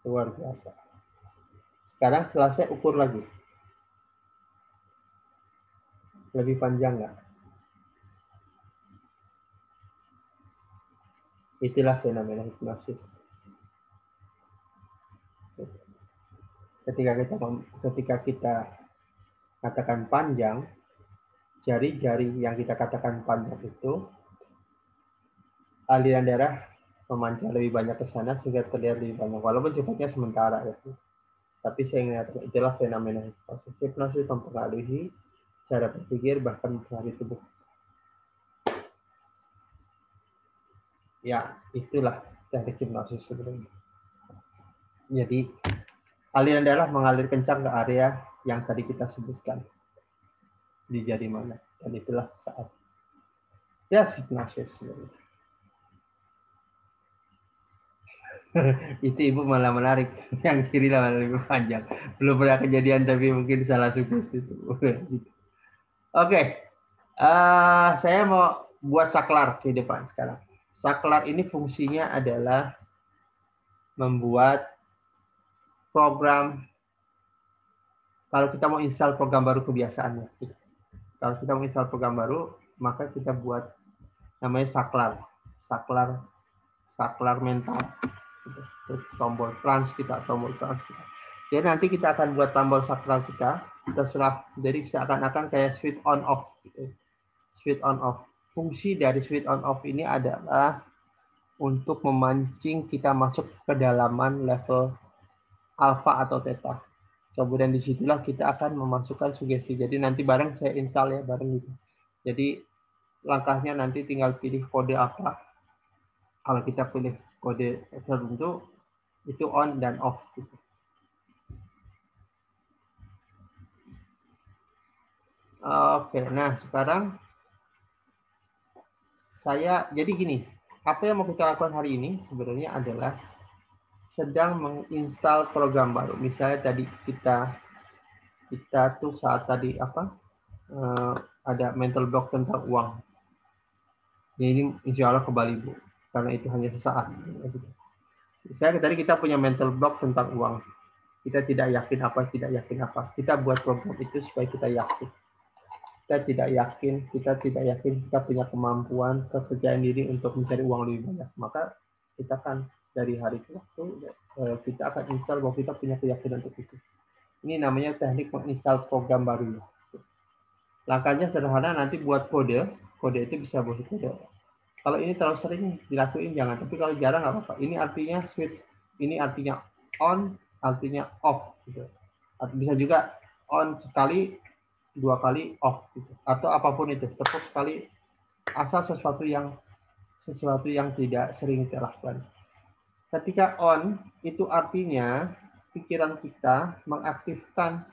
Luar biasa. Sekarang selesai ukur lagi. Lebih panjang nggak? Itulah fenomena hipnosis. Ketika kita katakan panjang, jari-jari yang kita katakan panjang itu aliran darah memancar lebih banyak ke sana sehingga terlihat lebih banyak, walaupun sifatnya sementara ya. Tapi saya ingin katakan itulah fenomena hipnosis. Hipnosis mempengaruhi cara berpikir, bahkan mempengaruhi tubuh. Ya, itulah teknik hipnosis sebenarnya. Jadi aliran darah mengalir kencang ke area yang tadi kita sebutkan. di jari mana. Dan itulah saat designasis. Itu Ibu malah menarik. Yang kiri lah lebih panjang. Belum pernah kejadian tapi mungkin salah sugesti itu. Oke. Saya mau buat saklar di depan sekarang. Saklar ini fungsinya adalah membuat program. Kalau kita mau install program baru kebiasaannya. Kalau kita mau install program baru, maka kita buat namanya saklar. Saklar mental. Tombol trans kita, tombol trans kita. Jadi nanti kita akan buat tombol saklar kita, terserah. Jadi seakan-akan kayak switch on off. Gitu. Switch on off. Fungsi dari switch on off ini adalah untuk memancing kita masuk ke kedalaman level alpha atau theta. Kemudian disitulah kita akan memasukkan sugesti. Jadi nanti bareng saya install ya, bareng gitu. Jadi langkahnya nanti tinggal pilih kode apa. Kalau kita pilih kode tertentu, itu on dan off. Gitu. Oke, nah sekarang jadi gini, apa yang mau kita lakukan hari ini sebenarnya adalah sedang menginstal program baru. Misalnya tadi kita tuh saat tadi ada mental block tentang uang. Ini insya Allah kembali Bu, karena itu hanya sesaat. Misalnya tadi kita punya mental block tentang uang. Kita tidak yakin apa. Kita buat program itu supaya kita yakin. Kita tidak yakin kita punya kemampuan, kepercayaan diri untuk mencari uang lebih banyak. Maka kita akan dari hari ke waktu kita akan install bahwa kita punya keyakinan untuk itu. Ini namanya teknik menginstal program baru. Langkahnya sederhana, nanti buat kode itu bisa buat kode. Kalau ini terlalu sering dilakuin jangan, tapi kalau jarang nggak apa-apa. Ini artinya switch, ini artinya on, artinya off. Gitu. Bisa juga on sekali, 2 kali off gitu. Atau apapun itu, tetap sekali asal sesuatu yang tidak sering kita lakukan. Ketika on itu artinya pikiran kita mengaktifkan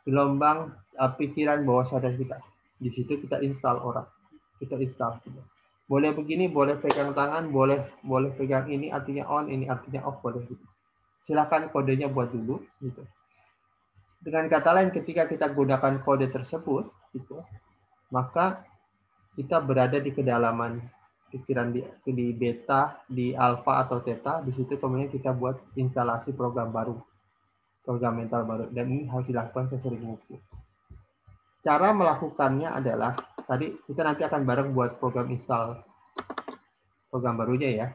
gelombang pikiran bawah sadar kita. Di situ kita install orang. Kita install. Boleh begini, boleh pegang tangan, boleh pegang ini artinya on, ini artinya off, boleh gitu. Silakan kodenya buat dulu gitu. Dengan kata lain, ketika kita gunakan kode tersebut, gitu, maka kita berada di kedalaman pikiran di beta, di alfa atau theta. Di situ kemudian kita buat instalasi program baru, program mental baru. Dan ini harus dilakukan sesering mungkin. Cara melakukannya adalah tadi kita nanti akan bareng buat program install program barunya ya.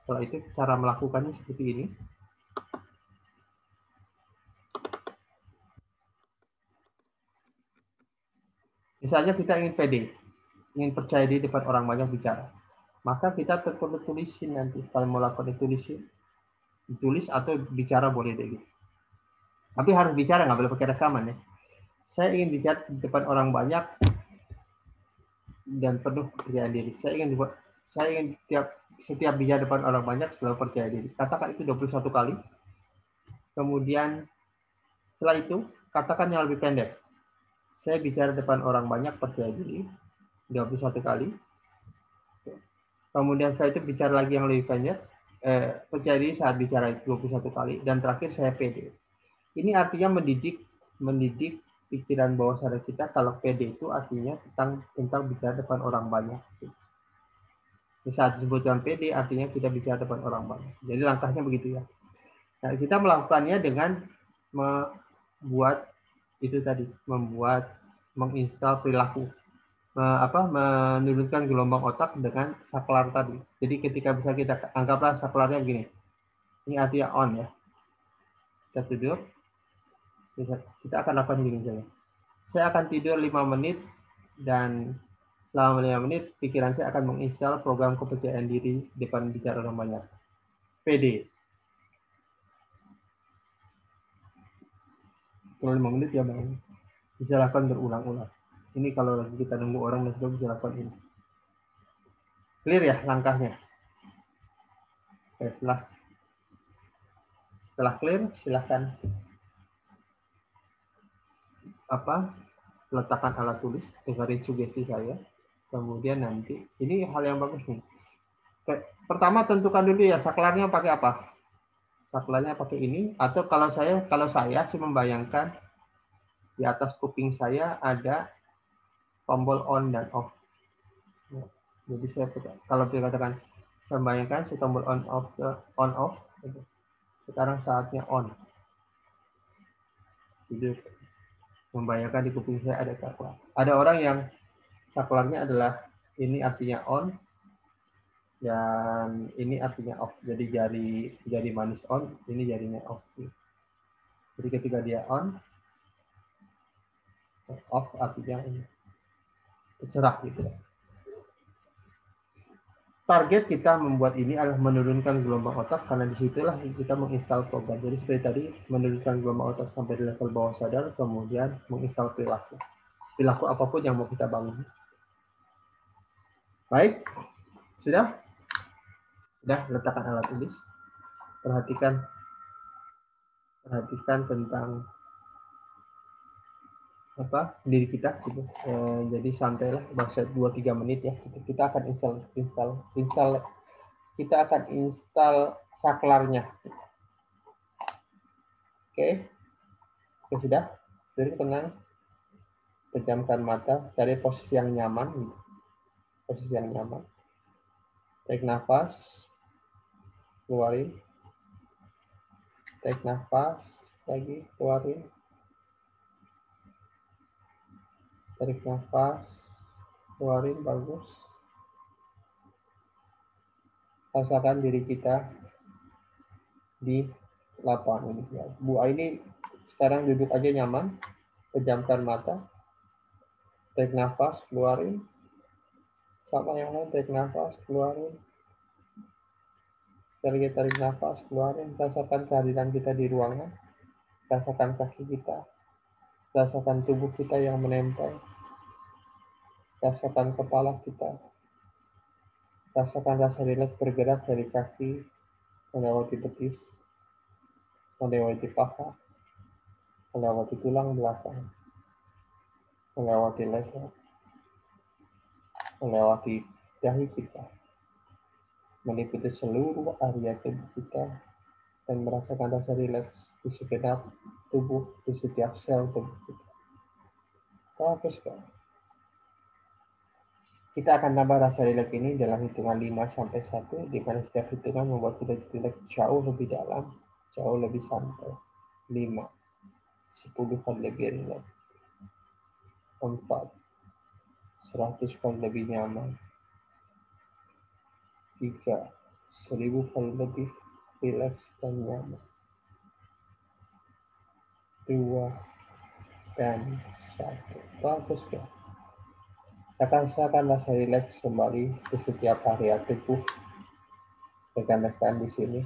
Setelah itu cara melakukannya seperti ini. Misalnya kita ingin pede, ingin percaya diri depan orang banyak bicara. Maka kita perlu tulisin nanti. Kalau mau lakukan ditulis atau bicara boleh deh gitu. Tapi harus bicara, nggak boleh pakai rekaman ya. Saya ingin bicara di depan orang banyak dan penuh kepercayaan diri. Saya ingin setiap bicara depan orang banyak selalu percaya diri. Katakan itu 21 kali. Kemudian setelah itu katakan yang lebih pendek. Saya bicara depan orang banyak percaya diri 21 kali. Kemudian setelah itu bicara lagi yang lebih pendek, percaya diri saat bicara 21 kali. Dan terakhir saya pede. Ini artinya mendidik pikiran bawah sadar kita. Kalau pede itu artinya tentang bicara depan orang banyak. Saat disebutkan pede artinya kita bicara depan orang banyak. Jadi langkahnya begitu ya. Nah, kita melakukannya dengan membuat itu tadi, menginstal perilaku, menurunkan gelombang otak dengan saklar tadi. Jadi ketika bisa kita anggaplah saklarnya begini. Ini artinya on ya. Kita tidur. Kita akan lakukan begini saja. Saya akan tidur 5 menit dan selama 5 menit pikiran saya akan menginstal program kepercayaan diri depan bicara orang banyak. PD. Kalau 5 menit ya Bang. Bisa lakukan berulang-ulang. Ini kalau lagi kita nunggu orang dan sebagainya bisa lakukan ini. Clear ya langkahnya? Oke, setelah clear silahkan letakkan alat tulis, dengerin sugesti saya. Kemudian nanti, ini hal yang bagus nih. Pertama tentukan dulu ya saklarnya pakai apa. Saklarnya pakai ini, atau kalau saya sih membayangkan di atas kuping saya ada tombol on dan off. Jadi saya kalau dikatakan saya bayangkan si tombol on off. Sekarang saatnya on. Jadi membayangkan di kuping saya ada saklar. Ada orang yang saklarnya adalah ini artinya on dan ini artinya off. Jadi jari manis on, ini jarinya off. Jadi ketika dia on, off artinya terserah gitu. Target kita membuat ini adalah menurunkan gelombang otak karena disitulah kita menginstal program. Jadi seperti tadi menurunkan gelombang otak sampai di level bawah sadar, kemudian menginstal perilaku apapun yang mau kita bangun. Baik, sudah letakkan alat tulis. Perhatikan tentang diri kita gitu. Jadi santailah, bahasa 2-3 menit ya. Kita akan install saklarnya. Oke, sudah. Jadi tenang, pejamkan mata, cari posisi yang nyaman. Tarik nafas, keluarin. Tarik nafas lagi, keluarin. Tarik nafas, keluarin, bagus. Rasakan diri kita di lapangan ini. Bu Aini sekarang duduk aja nyaman, pejamkan mata, tarik nafas, keluarin. Sama yang lain, tarik nafas, keluarin. Tarik nafas, keluarin. Rasakan kehadiran kita di ruangan. Rasakan kaki kita. Rasakan tubuh kita yang menempel. Rasakan kepala kita. Rasakan rasa rileks bergerak dari kaki, melewati betis, melewati paha, melewati tulang belakang, melewati leher, melewati dahi kita, meliputi seluruh area tubuh kita, dan merasakan rasa rileks di sekitar tubuh, di setiap sel tubuh kita. Bagus sekali. Kita akan tambah rasa rileks ini dalam hitungan 5-1, di mana setiap hitungan membuat kita rileks jauh lebih dalam, jauh lebih santai. 5, 10 kali lebih rileks. 4, 100 kali lebih nyaman. 3, 1000 kali lebih rileks dan nyaman. 2, dan 1. Bagus ya. Rasakan rasa rileks kembali di setiap area tubuh. Rekan-rekan di sini.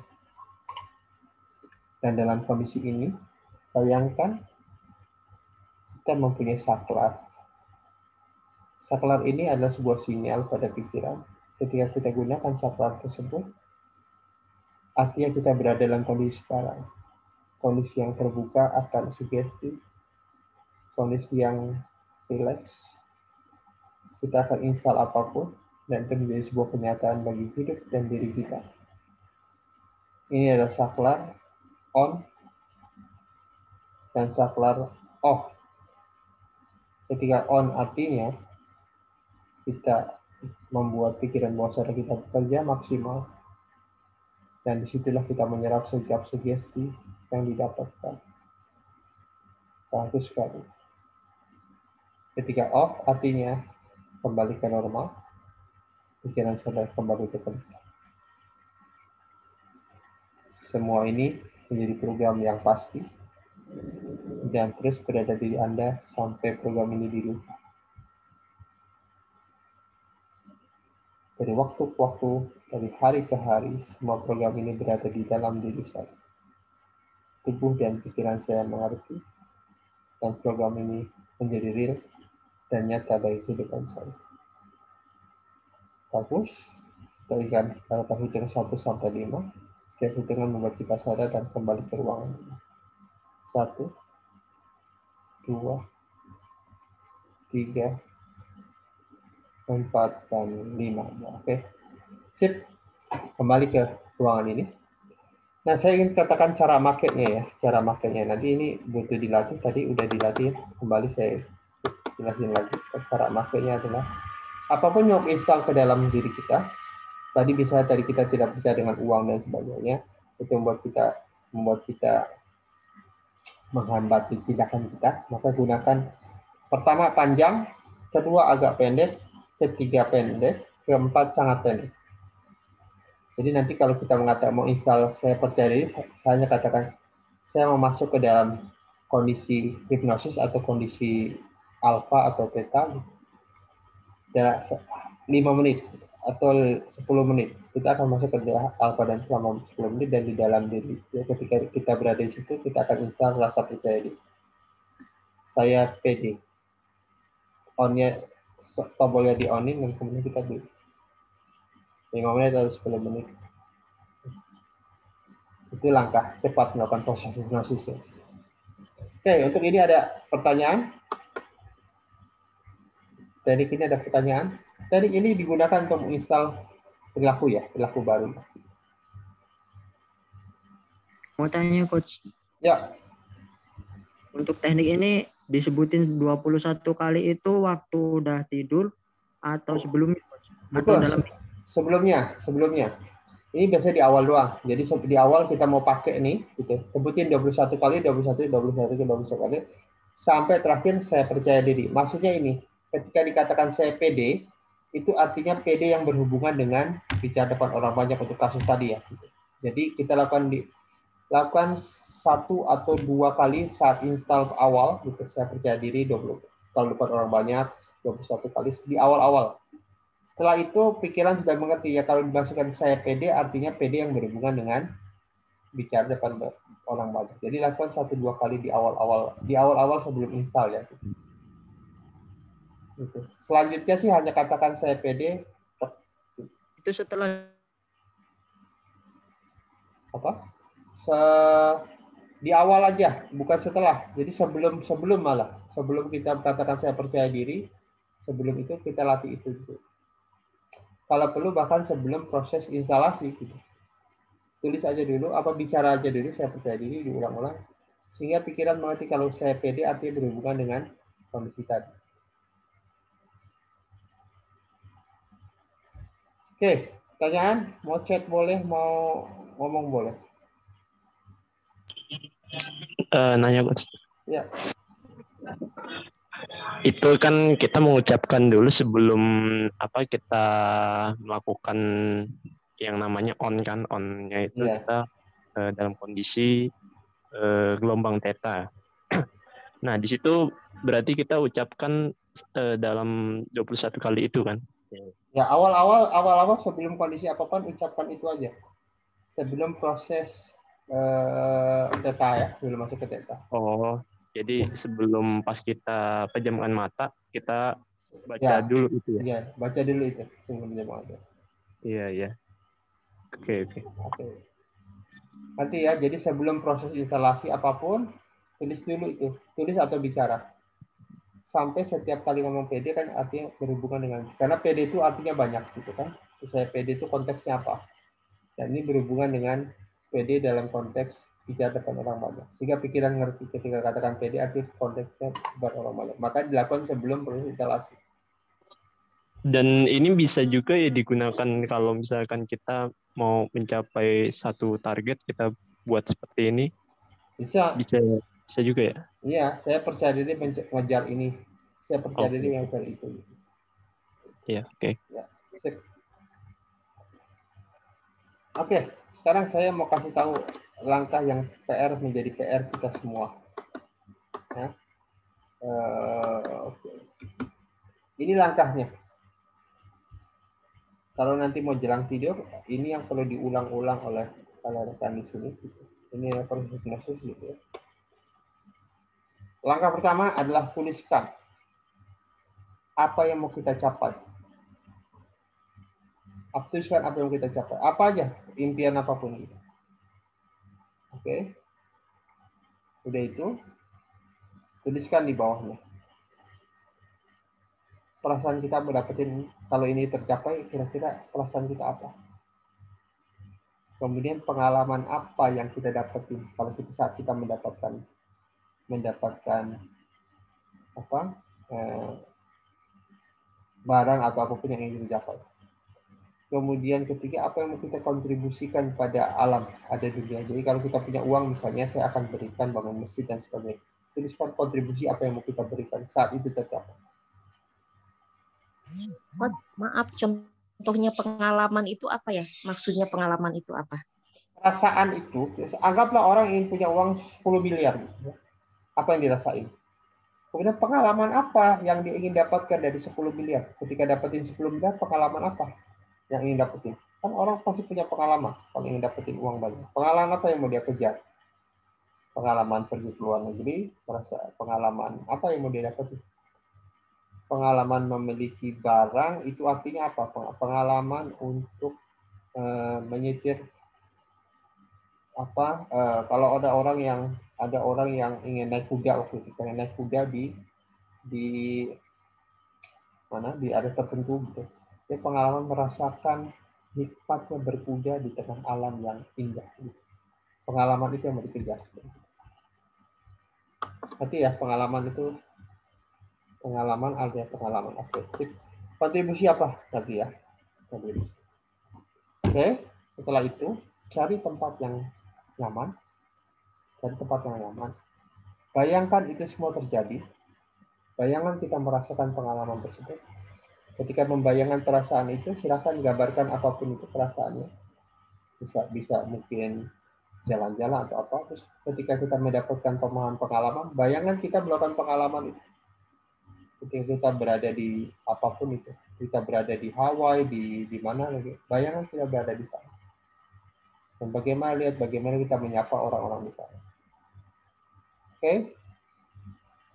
Dan dalam kondisi ini, bayangkan kita mempunyai saklar. Saklar ini adalah sebuah sinyal pada pikiran. Ketika kita gunakan saklar tersebut, artinya kita berada dalam kondisi sekarang. Kondisi yang terbuka akan sugesti, kondisi yang rileks. Kita akan install apapun, dan itu menjadi sebuah kenyataan bagi hidup dan diri kita. Ini adalah saklar on dan saklar off. Ketika on artinya kita membuat pikiran bawah sadar kita bekerja maksimal, dan disitulah kita menyerap setiap sugesti yang didapatkan. Bagus sekali. Ketika off artinya kembali ke normal, pikiran sadar kembali ke tempat. Semua ini menjadi program yang pasti dan terus berada di Anda sampai program ini dilupa. Dari waktu ke waktu, dari hari ke hari, semua program ini berada di dalam diri saya. Tubuh dan pikiran saya mengerti, dan program ini menjadi real dan nyata bagi kehidupan saya. Bagus. Kita akan hitung 1-5. Setiap hitungan membuat kita sadar dan kembali ke ruangan. 1, 2, 3, 4, dan 5. Oke. Sip. Kembali ke ruangan ini. Nah, saya ingin katakan cara makainya ya. Cara makainya. Nanti ini butuh dilatih. Tadi udah dilatih. Kembali saya jelasin lagi. Cara makainya adalah apapun yang install ke dalam diri kita. Tadi kita tidak percaya dengan uang dan sebagainya. Itu membuat kita menghambat tindakan kita. Maka gunakan pertama panjang, kedua agak pendek, ketiga pendek, keempat sangat pendek. Jadi nanti kalau kita mengatakan mau install saya percaya diri, saya hanya katakan saya mau masuk ke dalam kondisi hipnosis atau kondisi alfa atau theta ya 5 menit atau 10 menit. Kita akan masuk ke alfa dan selama 10 menit dan di dalam diri. Ya, ketika kita berada di situ, kita akan install rasa percaya diri. Saya pede. On-nya tombolnya di on-in dan kemudian kita di 5 menit atau 10 menit. Itu langkah cepat melakukan proses hipnosis. Oke, untuk ini ada pertanyaan. Teknik ini ada pertanyaan. Teknik ini digunakan untuk menginstal perilaku ya, perilaku baru. Mau tanya Coach. Ya. Untuk teknik ini disebutin 21 kali itu waktu udah tidur atau sebelumnya Coach? Atau dalam sebelumnya. Ini biasanya di awal doang. Jadi di awal kita mau pakai nih, gitu. Sebutin 21 kali, 21 kali, sampai terakhir saya percaya diri. Maksudnya ini, ketika dikatakan saya pede, itu artinya pede yang berhubungan dengan bicara depan orang banyak untuk kasus tadi ya. Jadi kita lakukan 1 atau 2 kali saat install awal, gitu. Saya percaya diri 20 kalau depan orang banyak, 21 kali di awal-awal. Setelah itu pikiran sudah mengerti ya kalau dimasukkan saya PD artinya PD yang berhubungan dengan bicara depan orang banyak. Jadi lakukan 1-2 kali di awal-awal sebelum install ya. Gitu. Selanjutnya sih hanya katakan saya PD. Itu setelah apa? Di awal aja, bukan setelah. Jadi sebelum malah. Sebelum kita katakan saya percaya diri, sebelum itu kita latih itu. Kalau perlu bahkan sebelum proses instalasi gitu. Tulis aja dulu, bicara aja dulu, saya percaya diri, diulang-ulang. Sehingga pikiran mengerti kalau saya pede artinya berhubungan dengan kondisi tadi. Oke, pertanyaan? Mau chat boleh, mau ngomong boleh. Nanya Coach. Ya. Itu kan kita mengucapkan dulu sebelum kita melakukan yang namanya on kan, onnya itu kita dalam kondisi gelombang theta. Nah di situ berarti kita ucapkan dalam 21 kali itu kan? Ya awal-awal sebelum kondisi apapun ucapkan itu aja. Sebelum proses theta ya, sebelum masuk ke theta. Oh, jadi sebelum pas kita pejamkan mata kita baca dulu itu ya? Iya, baca dulu itu sebelum pejamkan mata. Iya. Oke. Nanti ya, jadi sebelum proses instalasi apapun, tulis dulu itu. Tulis atau bicara. Sampai setiap kali ngomong PD kan artinya berhubungan dengan, karena PD itu artinya banyak gitu kan. Saya PD itu konteksnya apa. Dan ini berhubungan dengan PD dalam konteks bicara depan orang banyak. Sehingga pikiran ngerti ketika katakan PD artinya konteksnya buat orang banyak. Maka dilakukan sebelum proses instalasi. Dan ini bisa juga ya digunakan kalau misalkan kita mau mencapai satu target, kita buat seperti ini. Bisa juga ya? Iya, saya percaya diri mengejar ini. Saya percaya diri mengejar itu. Iya, oke. Ya, sip. Oke, sekarang saya mau kasih tahu langkah yang menjadi PR kita semua. Ya. Ini langkahnya. Kalau nanti mau jelang tidur, ini yang perlu diulang-ulang oleh rekan di sini. Ini yang perlu hipnosis gitu ya. Langkah pertama adalah tuliskan apa yang mau kita capai. Tuliskan apa yang kita capai. Apa aja, impian apapun gitu. Oke. Udah itu, tuliskan di bawahnya. perasaan kita mendapatkan, kalau ini tercapai, kira-kira perasaan kita apa? Kemudian pengalaman apa yang kita dapetin kalau kita saat kita mendapatkan apa barang atau apapun yang ingin dicapai. Kemudian ketiga, apa yang mau kita kontribusikan pada alam, ada dunia. Jadi kalau kita punya uang misalnya, saya akan berikan bangun masjid dan sebagainya. Tuliskan kontribusi apa yang mau kita berikan saat itu tercapai. Maaf, contohnya pengalaman itu apa ya? Maksudnya pengalaman itu apa? Perasaan itu, anggaplah orang ingin punya uang 10 miliar. Apa yang dirasain? Kemudian pengalaman apa yang dia ingin dapatkan dari 10 miliar? Ketika dapetin 10 miliar, pengalaman apa yang ingin dapetin? Kan orang pasti punya pengalaman kalau ingin dapetin uang banyak. Pengalaman apa yang mau dia kejar? Pengalaman pergi ke luar negeri, pengalaman apa yang mau dia dapetin? Pengalaman memiliki barang itu artinya apa? Pengalaman untuk menyetir apa? Kalau ada orang yang ingin naik kuda waktu itu, pengen naik kuda di area tertentu gitu. Dia pengalaman merasakan nikmatnya berkuda di tengah alam yang indah. Gitu. Pengalaman itu yang mau dikejar. Tapi ya pengalaman itu artinya pengalaman afektif. Kontribusi apa nanti ya? Kontribusi. Oke, setelah itu cari tempat yang nyaman. Bayangkan itu semua terjadi. Bayangkan kita merasakan pengalaman tersebut. Ketika membayangkan perasaan itu, silakan gambarkan apapun itu perasaannya. Bisa mungkin jalan-jalan atau apa. Terus ketika kita mendapatkan pengalaman, bayangkan kita melakukan pengalaman itu. Ketika kita berada di apapun itu, kita berada di Hawaii, di mana lagi, bayangkan kita berada di sana. Dan bagaimana kita menyapa orang-orang di sana. Oke.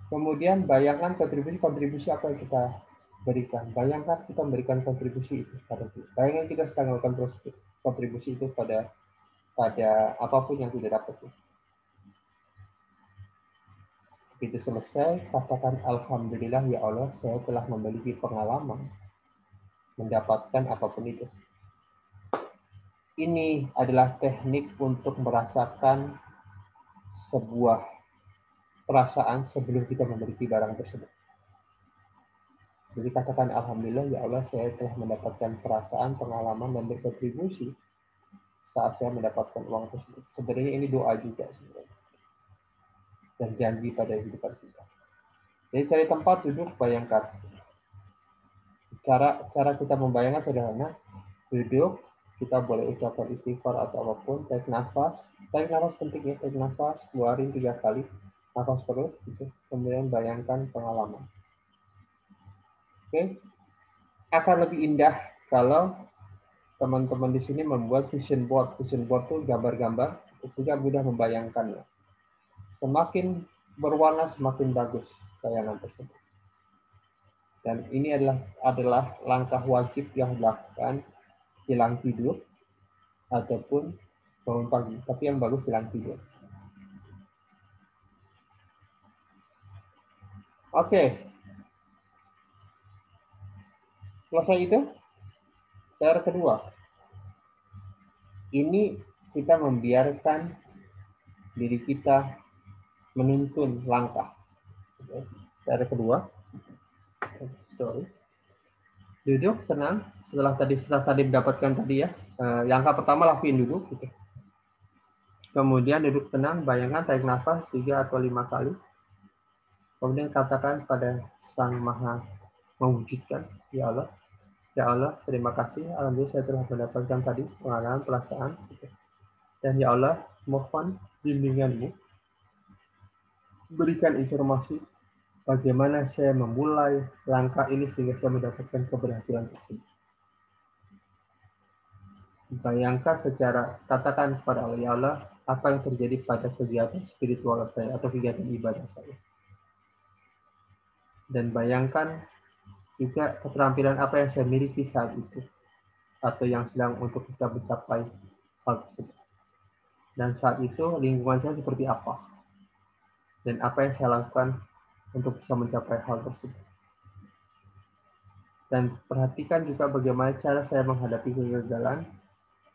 Kemudian bayangkan kontribusi apa yang kita berikan. Bayangkan kita memberikan kontribusi itu pada kita. Bayangkan kita sedang melakukan kontribusi itu pada apapun yang kita dapat. Begitu selesai, katakan alhamdulillah ya Allah, saya telah memiliki pengalaman mendapatkan apapun itu. Ini adalah teknik untuk merasakan sebuah perasaan sebelum kita memiliki barang tersebut. Jadi katakan alhamdulillah ya Allah, saya telah mendapatkan perasaan, pengalaman dan berkontribusi saat saya mendapatkan uang tersebut. Sebenarnya ini doa juga sebenarnya. Dan janji pada kehidupan kita. Jadi cari tempat duduk, bayangkan. Cara kita membayangkan sederhana. Duduk, kita boleh ucapkan istighfar atau apapun, tarik nafas penting ya, tarik nafas, keluarin 3 kali, nafas perut, gitu. Kemudian bayangkan pengalaman. Oke, akan lebih indah kalau teman-teman di sini membuat vision board. Vision board itu gambar-gambar sehingga mudah membayangkannya. Semakin berwarna semakin bagus bayangan tersebut. Dan ini adalah langkah wajib yang dilakukan jelang tidur ataupun bangun pagi. Tapi yang bagus jelang tidur. Oke. Selesai itu, cara kedua. Ini kita membiarkan diri kita menuntun langkah. Cara kedua, duduk tenang. Setelah tadi mendapatkan tadi ya, langkah pertama lakuin duduk. Gitu. Kemudian duduk tenang, bayangkan tarik nafas 3 atau 5 kali. Kemudian katakan pada Sang Maha Mewujudkan, ya Allah, terima kasih. Alhamdulillah saya telah mendapatkan tadi pengalaman, perasaan. Dan ya Allah, mohon bimbinganmu. Berikan informasi bagaimana saya memulai langkah ini sehingga saya mendapatkan keberhasilan tersebut. Bayangkan katakan kepada Allah, ya Allah, apa yang terjadi pada kegiatan spiritual saya atau kegiatan ibadah saya. Dan bayangkan juga keterampilan apa yang saya miliki saat itu atau yang sedang untuk kita mencapai hal tersebut. Dan saat itu lingkungan saya seperti apa dan apa yang saya lakukan untuk bisa mencapai hal tersebut. Dan perhatikan juga bagaimana cara saya menghadapi kegagalan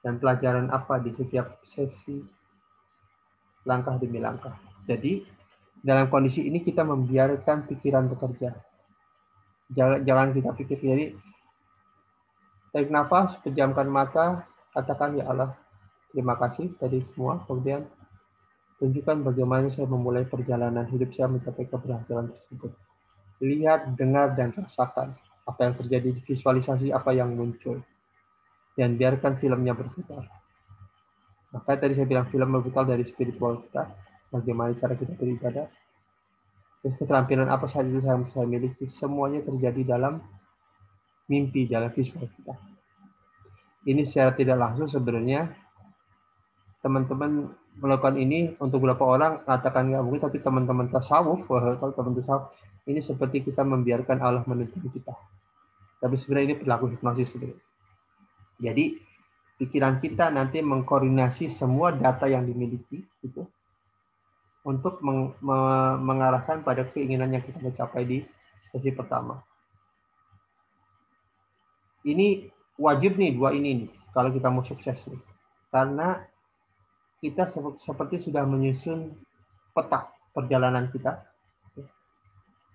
dan pelajaran apa di setiap sesi langkah demi langkah. Jadi, dalam kondisi ini kita membiarkan pikiran bekerja. Jangan kita pikir. Jadi, tarik nafas, pejamkan mata, katakan, ya Allah, terima kasih tadi semua. Kemudian, tunjukkan bagaimana saya memulai perjalanan hidup saya mencapai keberhasilan tersebut. Lihat, dengar, dan rasakan apa yang terjadi, di visualisasi apa yang muncul. Dan biarkan filmnya berputar. Maka tadi saya bilang film berputar dari spiritual kita, bagaimana cara kita beribadah, terus keterampilan apa saja yang saya miliki, semuanya terjadi dalam mimpi, dalam visual kita. Ini secara tidak langsung sebenarnya teman-teman melakukan ini untuk beberapa orang katakan nggak mungkin, tapi teman-teman tasawuf, kalau teman tasawuf, ini seperti kita membiarkan Allah menuntun kita. Tapi sebenarnya ini perilaku hipnosis sebenarnya. Jadi pikiran kita nanti mengkoordinasi semua data yang dimiliki itu untuk mengarahkan pada keinginan yang kita capai di sesi pertama. Ini wajib nih, dua ini nih, kalau kita mau sukses nih. Karena kita seperti sudah menyusun peta perjalanan kita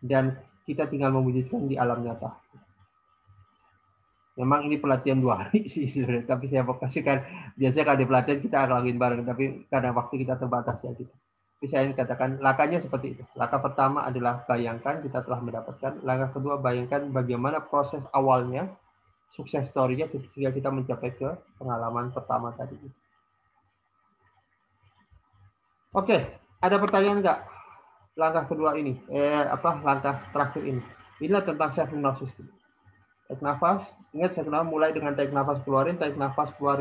dan kita tinggal mewujudkan di alam nyata. Memang ini pelatihan 2 hari sih sebenarnya, tapi saya fokuskan biasanya kalau di pelatihan kita akan lakuin bareng, tapi kadang waktu kita terbatas ya gitu. Tapi saya ingin katakan langkahnya seperti itu. Langkah pertama adalah bayangkan kita telah mendapatkan. Langkah kedua, bayangkan bagaimana proses awalnya, sukses story-nya ketika kita mencapai ke pengalaman pertama tadi. Oke, ada pertanyaan nggak? Langkah kedua ini, langkah terakhir ini. Inilah tentang self hypnosis. Tarik nafas, ingat saya kenal mulai dengan tarik nafas keluarin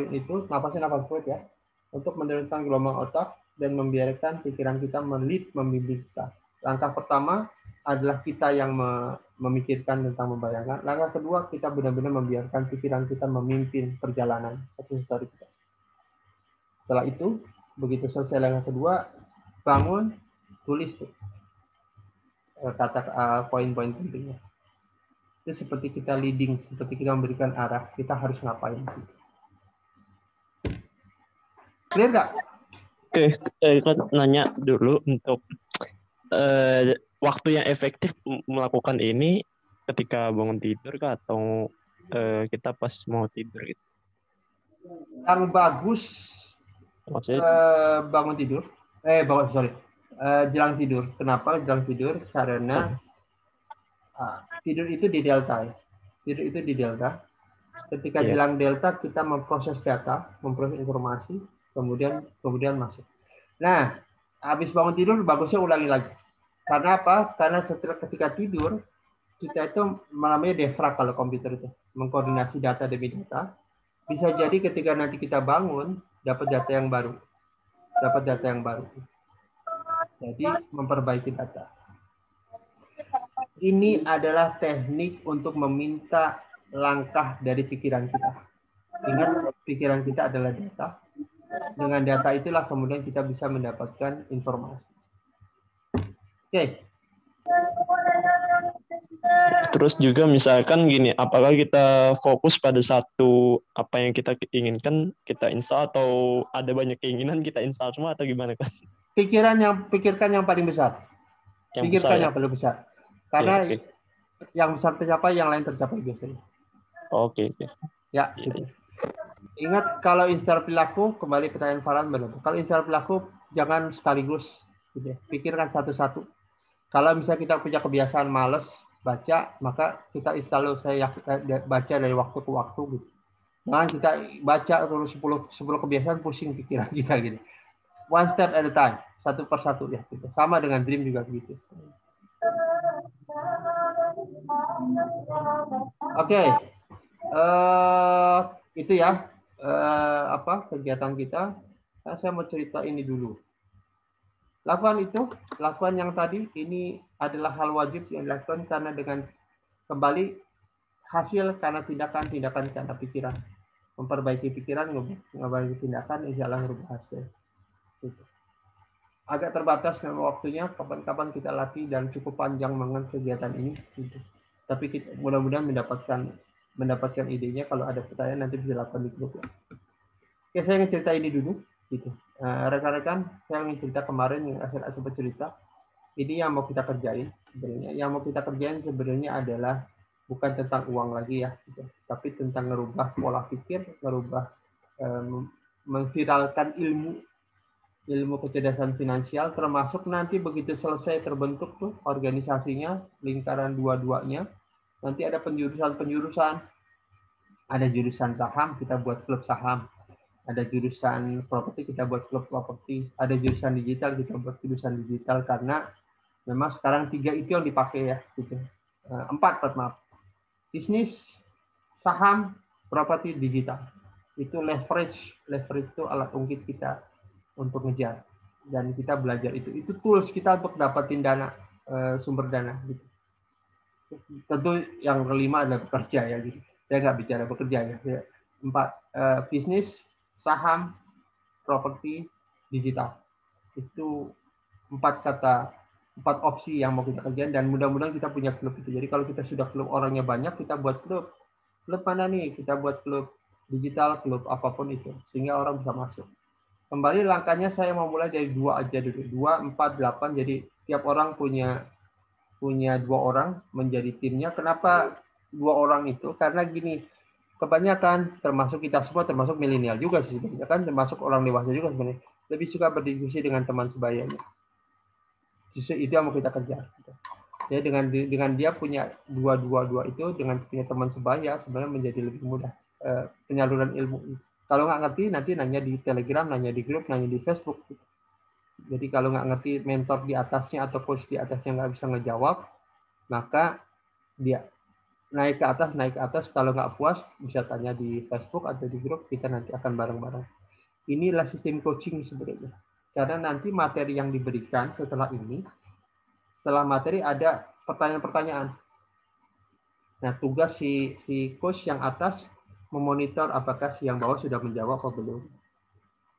itu, nafasnya nafas perut ya, untuk menurunkan gelombang otak dan membiarkan pikiran kita membimbing kita. Langkah pertama adalah kita yang memikirkan tentang membayangkan. Langkah kedua, kita benar-benar membiarkan pikiran kita memimpin perjalanan satu story kita. Setelah itu, begitu selesai langkah kedua, bangun, tulis tuh kata poin-poin pentingnya. Itu seperti kita leading, seperti kita memberikan arah, kita harus ngapain. Clear nggak? Oke, kan nanya dulu untuk waktu yang efektif melakukan ini ketika bangun tidur kah, atau kita pas mau tidur gitu? Yang bagus bangun tidur, jelang tidur. Kenapa jelang tidur? Karena tidur itu di delta ya. Tidur itu di delta. Ketika jelang delta kita memproses data, memproses informasi, kemudian masuk. Nah, habis bangun tidur bagusnya ulangi lagi. Karena apa? Karena ketika tidur kita itu namanya defrag kalau komputer itu, mengkoordinasi data demi data. Bisa jadi ketika nanti kita bangun dapat data yang baru. Jadi memperbaiki data. Ini adalah teknik untuk meminta langkah dari pikiran kita. Ingat, pikiran kita adalah data. Dengan data itulah kemudian kita bisa mendapatkan informasi. Oke. Terus juga misalkan gini, apakah kita fokus pada satu apa yang kita inginkan kita install, atau ada banyak keinginan kita install semua, atau gimana kan? Pikirkan yang paling besar. Pikirkan yang paling besar. Karena yang besar tercapai, yang lain tercapai biasanya. Oke. Ya, gitu. Ingat, kalau install perilaku, kembali pertanyaan Farhan benar. Kalau install perilaku, jangan sekaligus. Gitu ya. Pikirkan satu-satu. Kalau misalnya kita punya kebiasaan malas baca, maka kita install, saya baca dari waktu ke waktu. Gitu. Jangan kita baca terus 10 kebiasaan, pusing pikiran kita. Gitu. One step at a time. Satu persatu. Ya, gitu. Sama dengan dream juga gitu. Oke. Itu ya kegiatan kita. Nah, saya mau cerita ini dulu. Lakukan yang tadi, ini adalah hal wajib yang dilakukan karena dengan kembali hasil karena tindakan karena pikiran. Memperbaiki pikiran, memperbaiki tindakan, insya Allah merubah hasil. Gitu. Agak terbatas memang waktunya, kapan-kapan kita latih dan cukup panjang banget kegiatan ini. Gitu. Tapi kita mudah-mudahan mendapatkan idenya. Kalau ada pertanyaan nanti bisa lakukan di grup. Oke, saya ingin cerita ini dulu. Gitu. Rekan-rekan, saya ingin cerita kemarin yang saya sempat cerita. Ini yang mau kita kerjain sebenarnya. Yang mau kita kerjain sebenarnya adalah bukan tentang uang lagi ya, gitu. Tapi tentang merubah pola pikir, merubah mengviralkan ilmu kecerdasan finansial, termasuk nanti begitu selesai terbentuk tuh organisasinya, lingkaran dua-duanya, nanti ada penjurusan-penjurusan. Ada jurusan saham, kita buat klub saham. Ada jurusan properti, kita buat klub properti. Ada jurusan digital, kita buat jurusan digital. Karena memang sekarang 3 itu yang dipakai ya. Gitu. 4, maaf. Bisnis, saham, properti, digital. Itu leverage. Leverage itu alat ungkit kita untuk ngejar. Dan kita belajar itu. Itu tools kita untuk dapatin dana, sumber dana. Gitu. Tentu yang kelima adalah bekerja ya. Gitu. Saya nggak bicara bekerja ya. 4, bisnis, saham, properti, digital. Itu 4 opsi yang mau kita kerjain, dan mudah-mudahan kita punya klub itu. Jadi kalau kita sudah klub orangnya banyak, kita buat klub. Klub mana nih? Kita buat klub digital, klub apapun itu, sehingga orang bisa masuk. Kembali langkahnya saya mau mulai dari 2 aja dulu. 2, 4, 8. Jadi tiap orang punya 2 orang menjadi timnya. Kenapa 2 orang itu? Karena gini, kebanyakan termasuk kita semua, termasuk milenial juga sih sebenarnya, kan termasuk orang dewasa juga sebenarnya, lebih suka berdiskusi dengan teman sebayanya. Justru itu yang mau kita kerja. Ya, dengan dia punya 2 itu, dengan punya teman sebaya sebenarnya menjadi lebih mudah penyaluran ilmu. Kalau nggak ngerti nanti nanya di Telegram, nanya di grup, nanya di Facebook. Jadi kalau nggak ngerti mentor di atasnya atau coach di atasnya nggak bisa ngejawab, maka dia naik ke atas. Kalau nggak puas bisa tanya di Facebook atau di grup, kita nanti akan bareng-bareng. Inilah sistem coaching sebenarnya. Karena nanti materi yang diberikan setelah materi ada pertanyaan-pertanyaan. Nah, tugas si coach yang atas memonitor apakah si yang bawah sudah menjawab atau belum.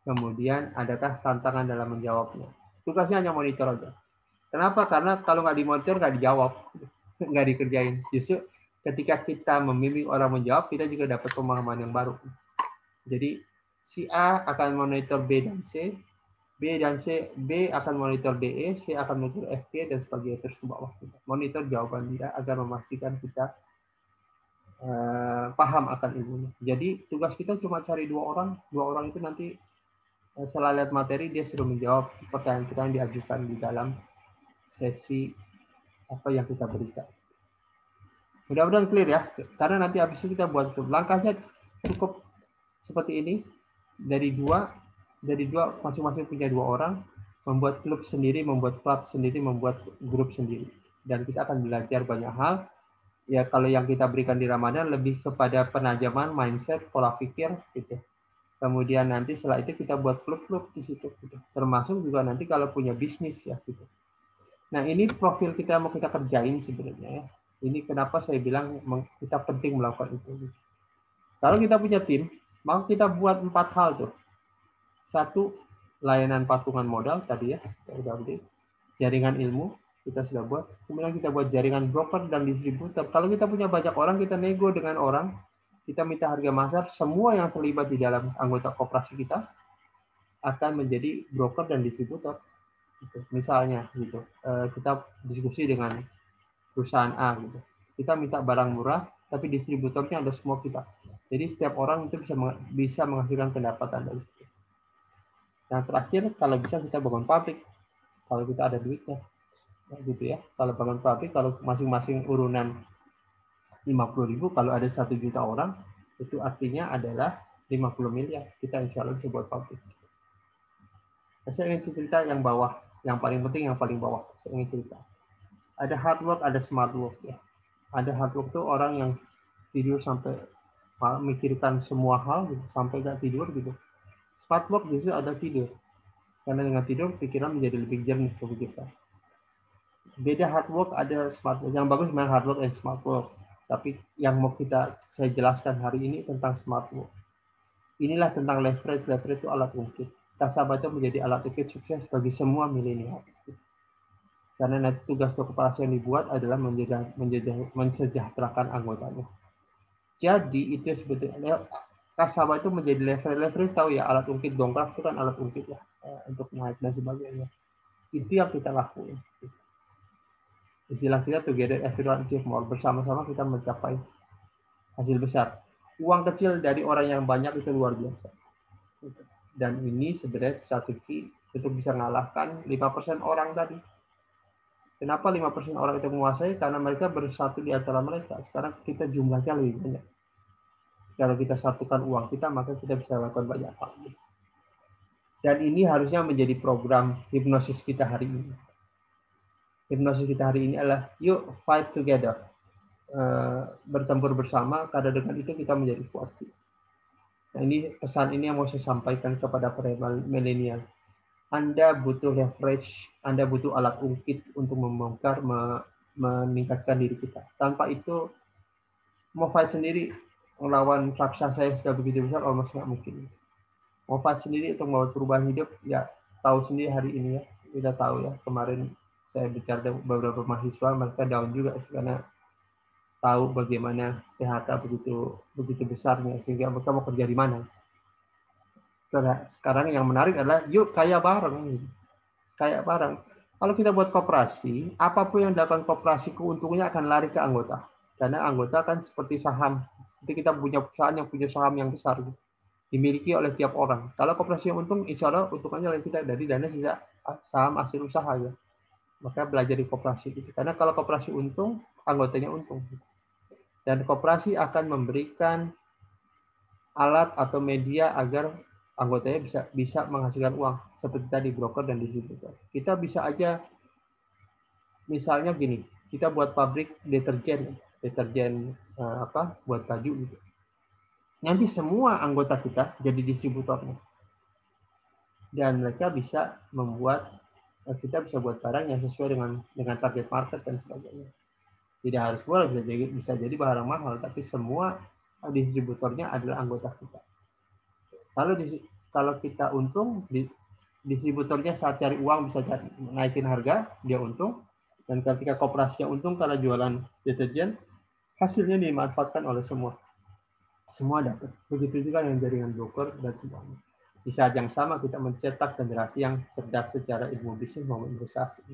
Kemudian adakah tantangan dalam menjawabnya. Tugasnya hanya monitor aja. Kenapa? Karena kalau nggak dimonitor nggak dijawab, nggak dikerjain. Justru ketika kita membimbing orang menjawab, kita juga dapat pemahaman yang baru. Jadi si A akan monitor B dan C, B akan monitor DE, C akan monitor FG, dan sebagainya terus ke bawah. Monitor jawaban dia agar memastikan kita paham akan ilmunya. Jadi tugas kita cuma cari 2 orang. 2 orang itu nanti setelah lihat materi dia sudah menjawab pertanyaan kita yang diajukan di dalam sesi apa yang kita berikan. Mudah-mudahan clear ya. Karena nanti habis itu kita buat klub. Langkahnya cukup seperti ini. Dari dua masing-masing punya 2 orang, membuat klub sendiri, membuat klub sendiri, membuat grup sendiri. Dan kita akan belajar banyak hal. Ya kalau yang kita berikan di Ramadan lebih kepada penajaman mindset, pola pikir gitu. Kemudian nanti setelah itu kita buat klub-klub di situ gitu. Termasuk juga nanti kalau punya bisnis ya gitu. Nah, ini profil kita mau kita kerjain sebenarnya ya. Ini kenapa saya bilang kita penting melakukan itu. Kalau kita punya tim, mau kita buat 4 hal tuh. 1, layanan patungan modal tadi ya, udah beli. Jaringan ilmu kita sudah buat. Kemudian kita buat jaringan broker dan distributor. Kalau kita punya banyak orang, kita nego dengan orang, kita minta harga pasar, semua yang terlibat di dalam anggota koperasi kita akan menjadi broker dan distributor. Gitu. Misalnya gitu, kita diskusi dengan perusahaan A gitu. Kita minta barang murah, tapi distributornya ada semua kita. Jadi setiap orang itu bisa menghasilkan pendapatan dari situ. Nah, terakhir kalau bisa kita bangun pabrik. Kalau kita ada duitnya. Gitu ya. Kalau bangun pabrik, kalau masing-masing urunan 50.000, kalau ada 1 juta orang, itu artinya adalah 50 miliar. Kita insya Allah bisa buat pabrik. Nah, saya ingin cerita yang bawah. Yang paling penting, yang paling bawah. Saya ingin cerita. Ada hard work, ada smart work. Ya. Ada hard work itu orang yang tidur sampai memikirkan semua hal, gitu, sampai nggak tidur gitu. Smart work justru ada tidur. Karena dengan tidur, pikiran menjadi lebih jernih ke kita. Beda hard work, ada smart work. Yang bagus memang hard work dan smart work. Tapi yang mau saya jelaskan hari ini tentang smart work. Inilah tentang leverage. Leverage itu alat ungkit. Tasabata menjadi alat ungkit sukses bagi semua milenial. Karena nanti tugas koperasi yang dibuat adalah mensejahterakan anggotanya. Jadi itu sebetulnya kasabah itu menjadi leverage, tahu ya, alat ungkit dongkrak itu kan alat ungkit ya, untuk naik dan sebagainya. Itu yang kita lakuin. Istilah kita together everyone achieve more, bersama-sama kita mencapai hasil besar. Uang kecil dari orang yang banyak itu luar biasa. Dan ini sebenarnya strategi untuk bisa mengalahkan 5% orang tadi. Kenapa 5% orang itu menguasai? Karena mereka bersatu di antara mereka. Sekarang kita jumlahnya lebih banyak. Kalau kita satukan uang kita, maka kita bisa lakukan banyak hal. Dan ini harusnya menjadi program hipnosis kita hari ini. Hipnosis kita hari ini adalah yuk fight together. Bertempur bersama, karena dengan itu kita menjadi kuat. Nah, ini pesan ini yang mau saya sampaikan kepada para milenial. Anda butuh leverage, Anda butuh alat ungkit untuk membongkar, meningkatkan diri kita. Tanpa itu, mau fight sendiri, melawan raksasa yang sudah begitu besar, almost nggak mungkin. Mau fight sendiri untuk membuat perubahan hidup, ya tahu sendiri hari ini ya. Kita tahu ya, kemarin saya bicara dengan beberapa mahasiswa, mereka down juga karena tahu bagaimana PHK begitu besarnya, sehingga mereka mau kerja di mana. Sekarang yang menarik adalah yuk kaya bareng. Kaya bareng. Kalau kita buat koperasi, apapun yang dilakukan koperasi, keuntungannya akan lari ke anggota. Karena anggota kan seperti saham. Seperti kita punya perusahaan yang punya saham yang besar. Dimiliki oleh tiap orang. Kalau koperasi yang untung, insya Allah untungannya oleh kita dari dana sisa saham hasil usaha ya. Maka belajar di koperasi gitu. Karena kalau koperasi untung, anggotanya untung. Dan koperasi akan memberikan alat atau media agar anggotanya bisa menghasilkan uang seperti tadi broker dan distributor. Kita bisa aja misalnya gini, kita buat pabrik deterjen buat baju gitu. Nanti semua anggota kita jadi distributornya. Dan mereka bisa kita bisa buat barang yang sesuai dengan target market dan sebagainya. Tidak harus murah, bisa jadi barang mahal, tapi semua distributornya adalah anggota kita. Kalau kita untung, distributornya saat cari uang bisa naikin harga, dia untung. Dan ketika koperasinya untung karena jualan deterjen, hasilnya dimanfaatkan oleh semua. Semua dapat. Begitu juga yang jaringan broker dan semuanya. Di saat yang sama kita mencetak generasi yang cerdas secara ilmu bisnis maupun investasi.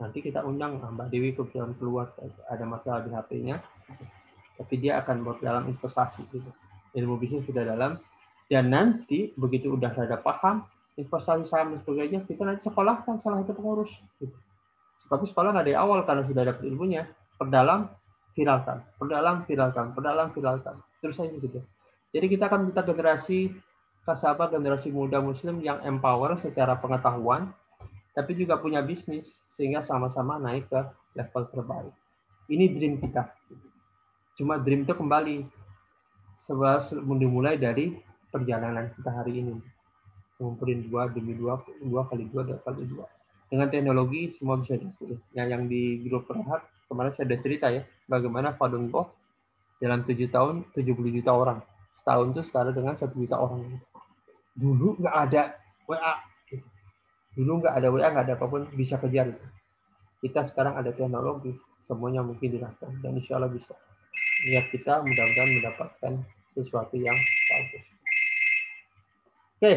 Nanti kita undang Mbak Dewi kebetulan keluar, ada masalah di HP-nya, tapi dia akan dalam investasi gitu. Ilmu bisnis sudah dalam. Dan nanti begitu udah rada paham investasi saham dan sebagainya, kita nanti sekolahkan salah satu pengurus. Gitu. Tapi sekolah nggak dari awal karena sudah dapat ilmunya. Perdalam, viralkan. Perdalam, viralkan. Perdalam, viralkan. Terus saja gitu. Jadi kita akan mencetak generasi kasabah, generasi muda Muslim yang empower secara pengetahuan, tapi juga punya bisnis sehingga sama-sama naik ke level terbaik. Ini dream kita. Cuma dream itu kembali dimulai dari perjalanan kita hari ini. Ngumpulin 2 demi 2 kali 2 kali 2. Dengan teknologi semua bisa diatur. Yang di grup Rehat kemarin saya ada cerita ya, bagaimana Falun Gong dalam 7 tahun 70 juta orang. Setahun itu setara dengan 1 juta orang. Dulu nggak ada WA. Dulu nggak ada WA, nggak ada apapun, bisa kejar. Kita sekarang ada teknologi, semuanya mungkin dilakukan. Dan insya Allah bisa. Niat kita mudah-mudahan mendapatkan sesuatu yang bagus. Oke,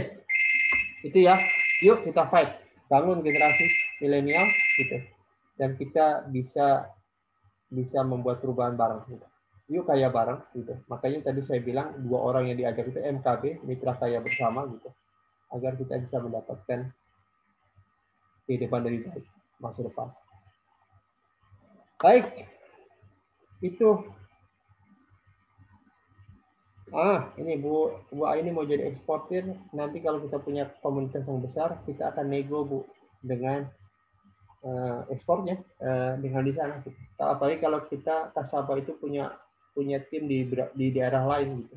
itu ya. Yuk kita fight. Bangun generasi milenial gitu. Dan kita bisa membuat perubahan bareng gitu. Yuk kaya bareng gitu. Makanya tadi saya bilang 2 orang yang diajak itu MKB, mitra kaya bersama gitu. Agar kita bisa mendapatkan kehidupan lebih baik masa depan. Baik. Itu ini Bu Aini mau jadi eksportir. Nanti kalau kita punya komunitas yang besar, kita akan nego Bu dengan ekspornya dengan di sana. Apalagi kalau kita kasabah itu punya tim di daerah lain gitu.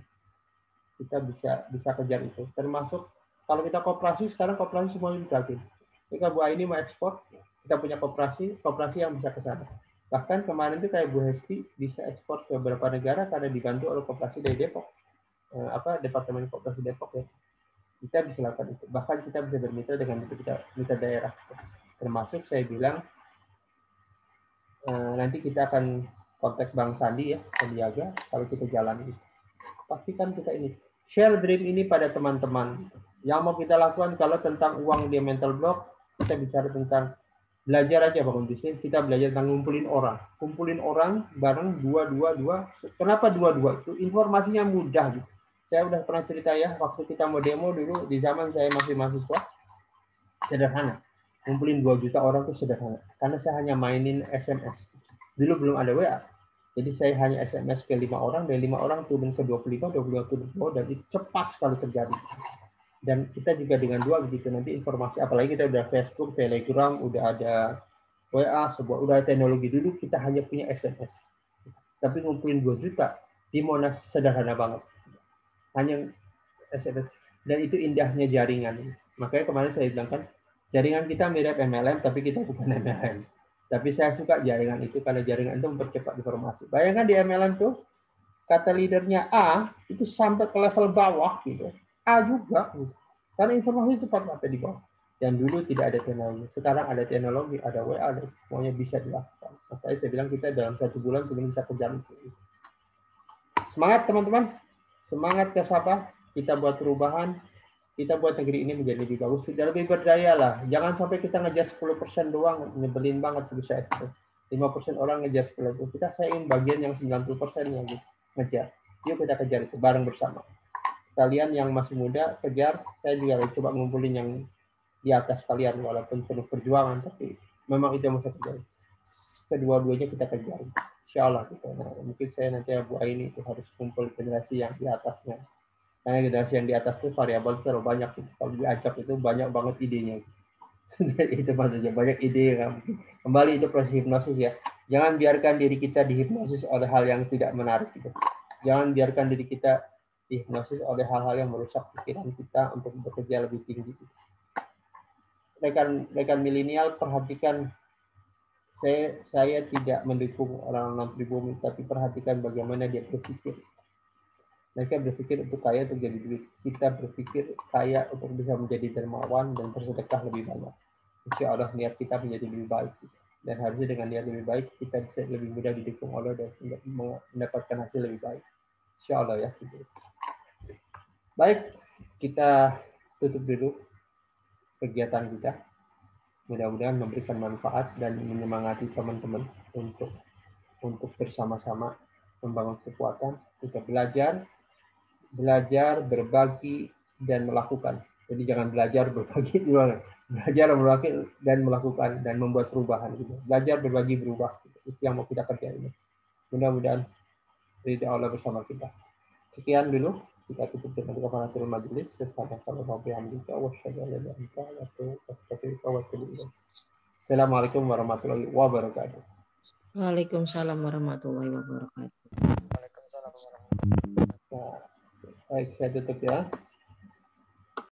Kita bisa kejar itu. Termasuk kalau kita koperasi, sekarang koperasi semuanya dibagi. Jika Bu Aini mau ekspor, kita punya koperasi yang bisa ke sana. Bahkan kemarin itu kayak Bu Hesti bisa ekspor ke beberapa negara karena dibantu oleh koperasi dari Depok. Departemen Koperasi Depok ya. Kita bisa lakukan itu. Bahkan kita bisa bermitra dengan mitra daerah. Termasuk saya bilang nanti kita akan kontak Bang Sandi ya, Sandiaga, kalau kita jalan. Pastikan kita ini share dream ini pada teman-teman. Yang mau kita lakukan kalau tentang uang di mental block, kita bicara tentang belajar aja bangun bisnis. Kita belajar tentang kumpulin orang bareng dua. Kenapa dua? Itu informasinya mudah gitu. Saya udah pernah cerita ya, waktu kita mau demo dulu di zaman saya masih mahasiswa, sederhana. Kumpulin 2 juta orang itu sederhana. Karena saya hanya mainin SMS. Dulu belum ada WA. Jadi saya hanya SMS ke 5 orang, dan 5 orang turun ke 25 turun ke 20, dan itu cepat sekali terjadi. Dan kita juga dengan 2 begitu, nanti informasi, apalagi kita udah Facebook, Telegram, udah ada WA, udah teknologi. Dulu kita hanya punya SMS. Tapi ngumpulin 2 juta, di Monas sederhana banget. Hanya SMS. Dan itu indahnya jaringan. Makanya kemarin saya bilang kan, jaringan kita mirip MLM, tapi kita bukan MLM. Tapi saya suka jaringan itu, karena jaringan itu mempercepat informasi. Bayangkan di MLM tuh, kata leadernya A, itu sampai ke level bawah, gitu. A juga. Gitu. Karena informasi cepat sampai di bawah. Dan dulu tidak ada teknologi. Sekarang ada teknologi, ada WA, dan semuanya bisa dilakukan. Makanya saya bilang kita dalam 1 bulan sebelum bisa kejar itu. Semangat teman-teman. Semangat ke siapa? Kita buat perubahan. Kita buat negeri ini menjadi lebih bagus, tidak lebih berdaya lah. Jangan sampai kita ngejar 10% doang, nyebelin banget tuh saya. 5% orang ngejar 10%. Kita ingin bagian yang 90% yang ngejar. Yuk kita kejar itu bareng bersama. Kalian yang masih muda kejar, saya juga coba ngumpulin yang di atas kalian walaupun penuh perjuangan, tapi memang itu yang mesti terjadi. Kedua-duanya kita kejar. Insya Allah gitu. Nah, mungkin saya nanti Bu Aini itu harus kumpul generasi yang di atasnya. Karena generasi yang di atas itu variabel terlalu banyak. Kalau diajak itu banyak banget idenya. Itu maksudnya banyak ide. Kembali itu proses hipnosis ya. Jangan biarkan diri kita dihipnosis oleh hal yang tidak menarik. Gitu. Jangan biarkan diri kita dihipnosis oleh hal-hal yang merusak pikiran kita untuk bekerja lebih tinggi. Rekan milenial, perhatikan. Saya tidak mendukung orang-orang pribumi, tapi perhatikan bagaimana dia berpikir. Mereka berpikir untuk kaya untuk jadi duit. Kita berpikir kaya untuk bisa menjadi dermawan dan bersedekah lebih banyak. Insya Allah niat kita menjadi lebih baik. Dan harusnya dengan niat lebih baik, kita bisa lebih mudah didukung Allah dan mendapatkan hasil lebih baik. Insya Allah ya. Baik, kita tutup dulu kegiatan kita. Mudah-mudahan memberikan manfaat dan menyemangati teman-teman untuk bersama-sama membangun kekuatan. Kita belajar, berbagi, dan melakukan. Jadi jangan belajar, berbagi, belajar, berbagi, dan melakukan, dan membuat perubahan. Gitu. Belajar, berbagi, berubah. Itu yang mau kita kerjain. Mudah-mudahan ridha Allah bersama kita. Sekian dulu. Kita tutup dengan kafaratul majelis. Assalamualaikum warahmatullahi wabarakatuh. Waalaikumsalam warahmatullahi wabarakatuh. Waalaikumsalam warahmatullahi wabarakatuh. Baik, saya tutup ya.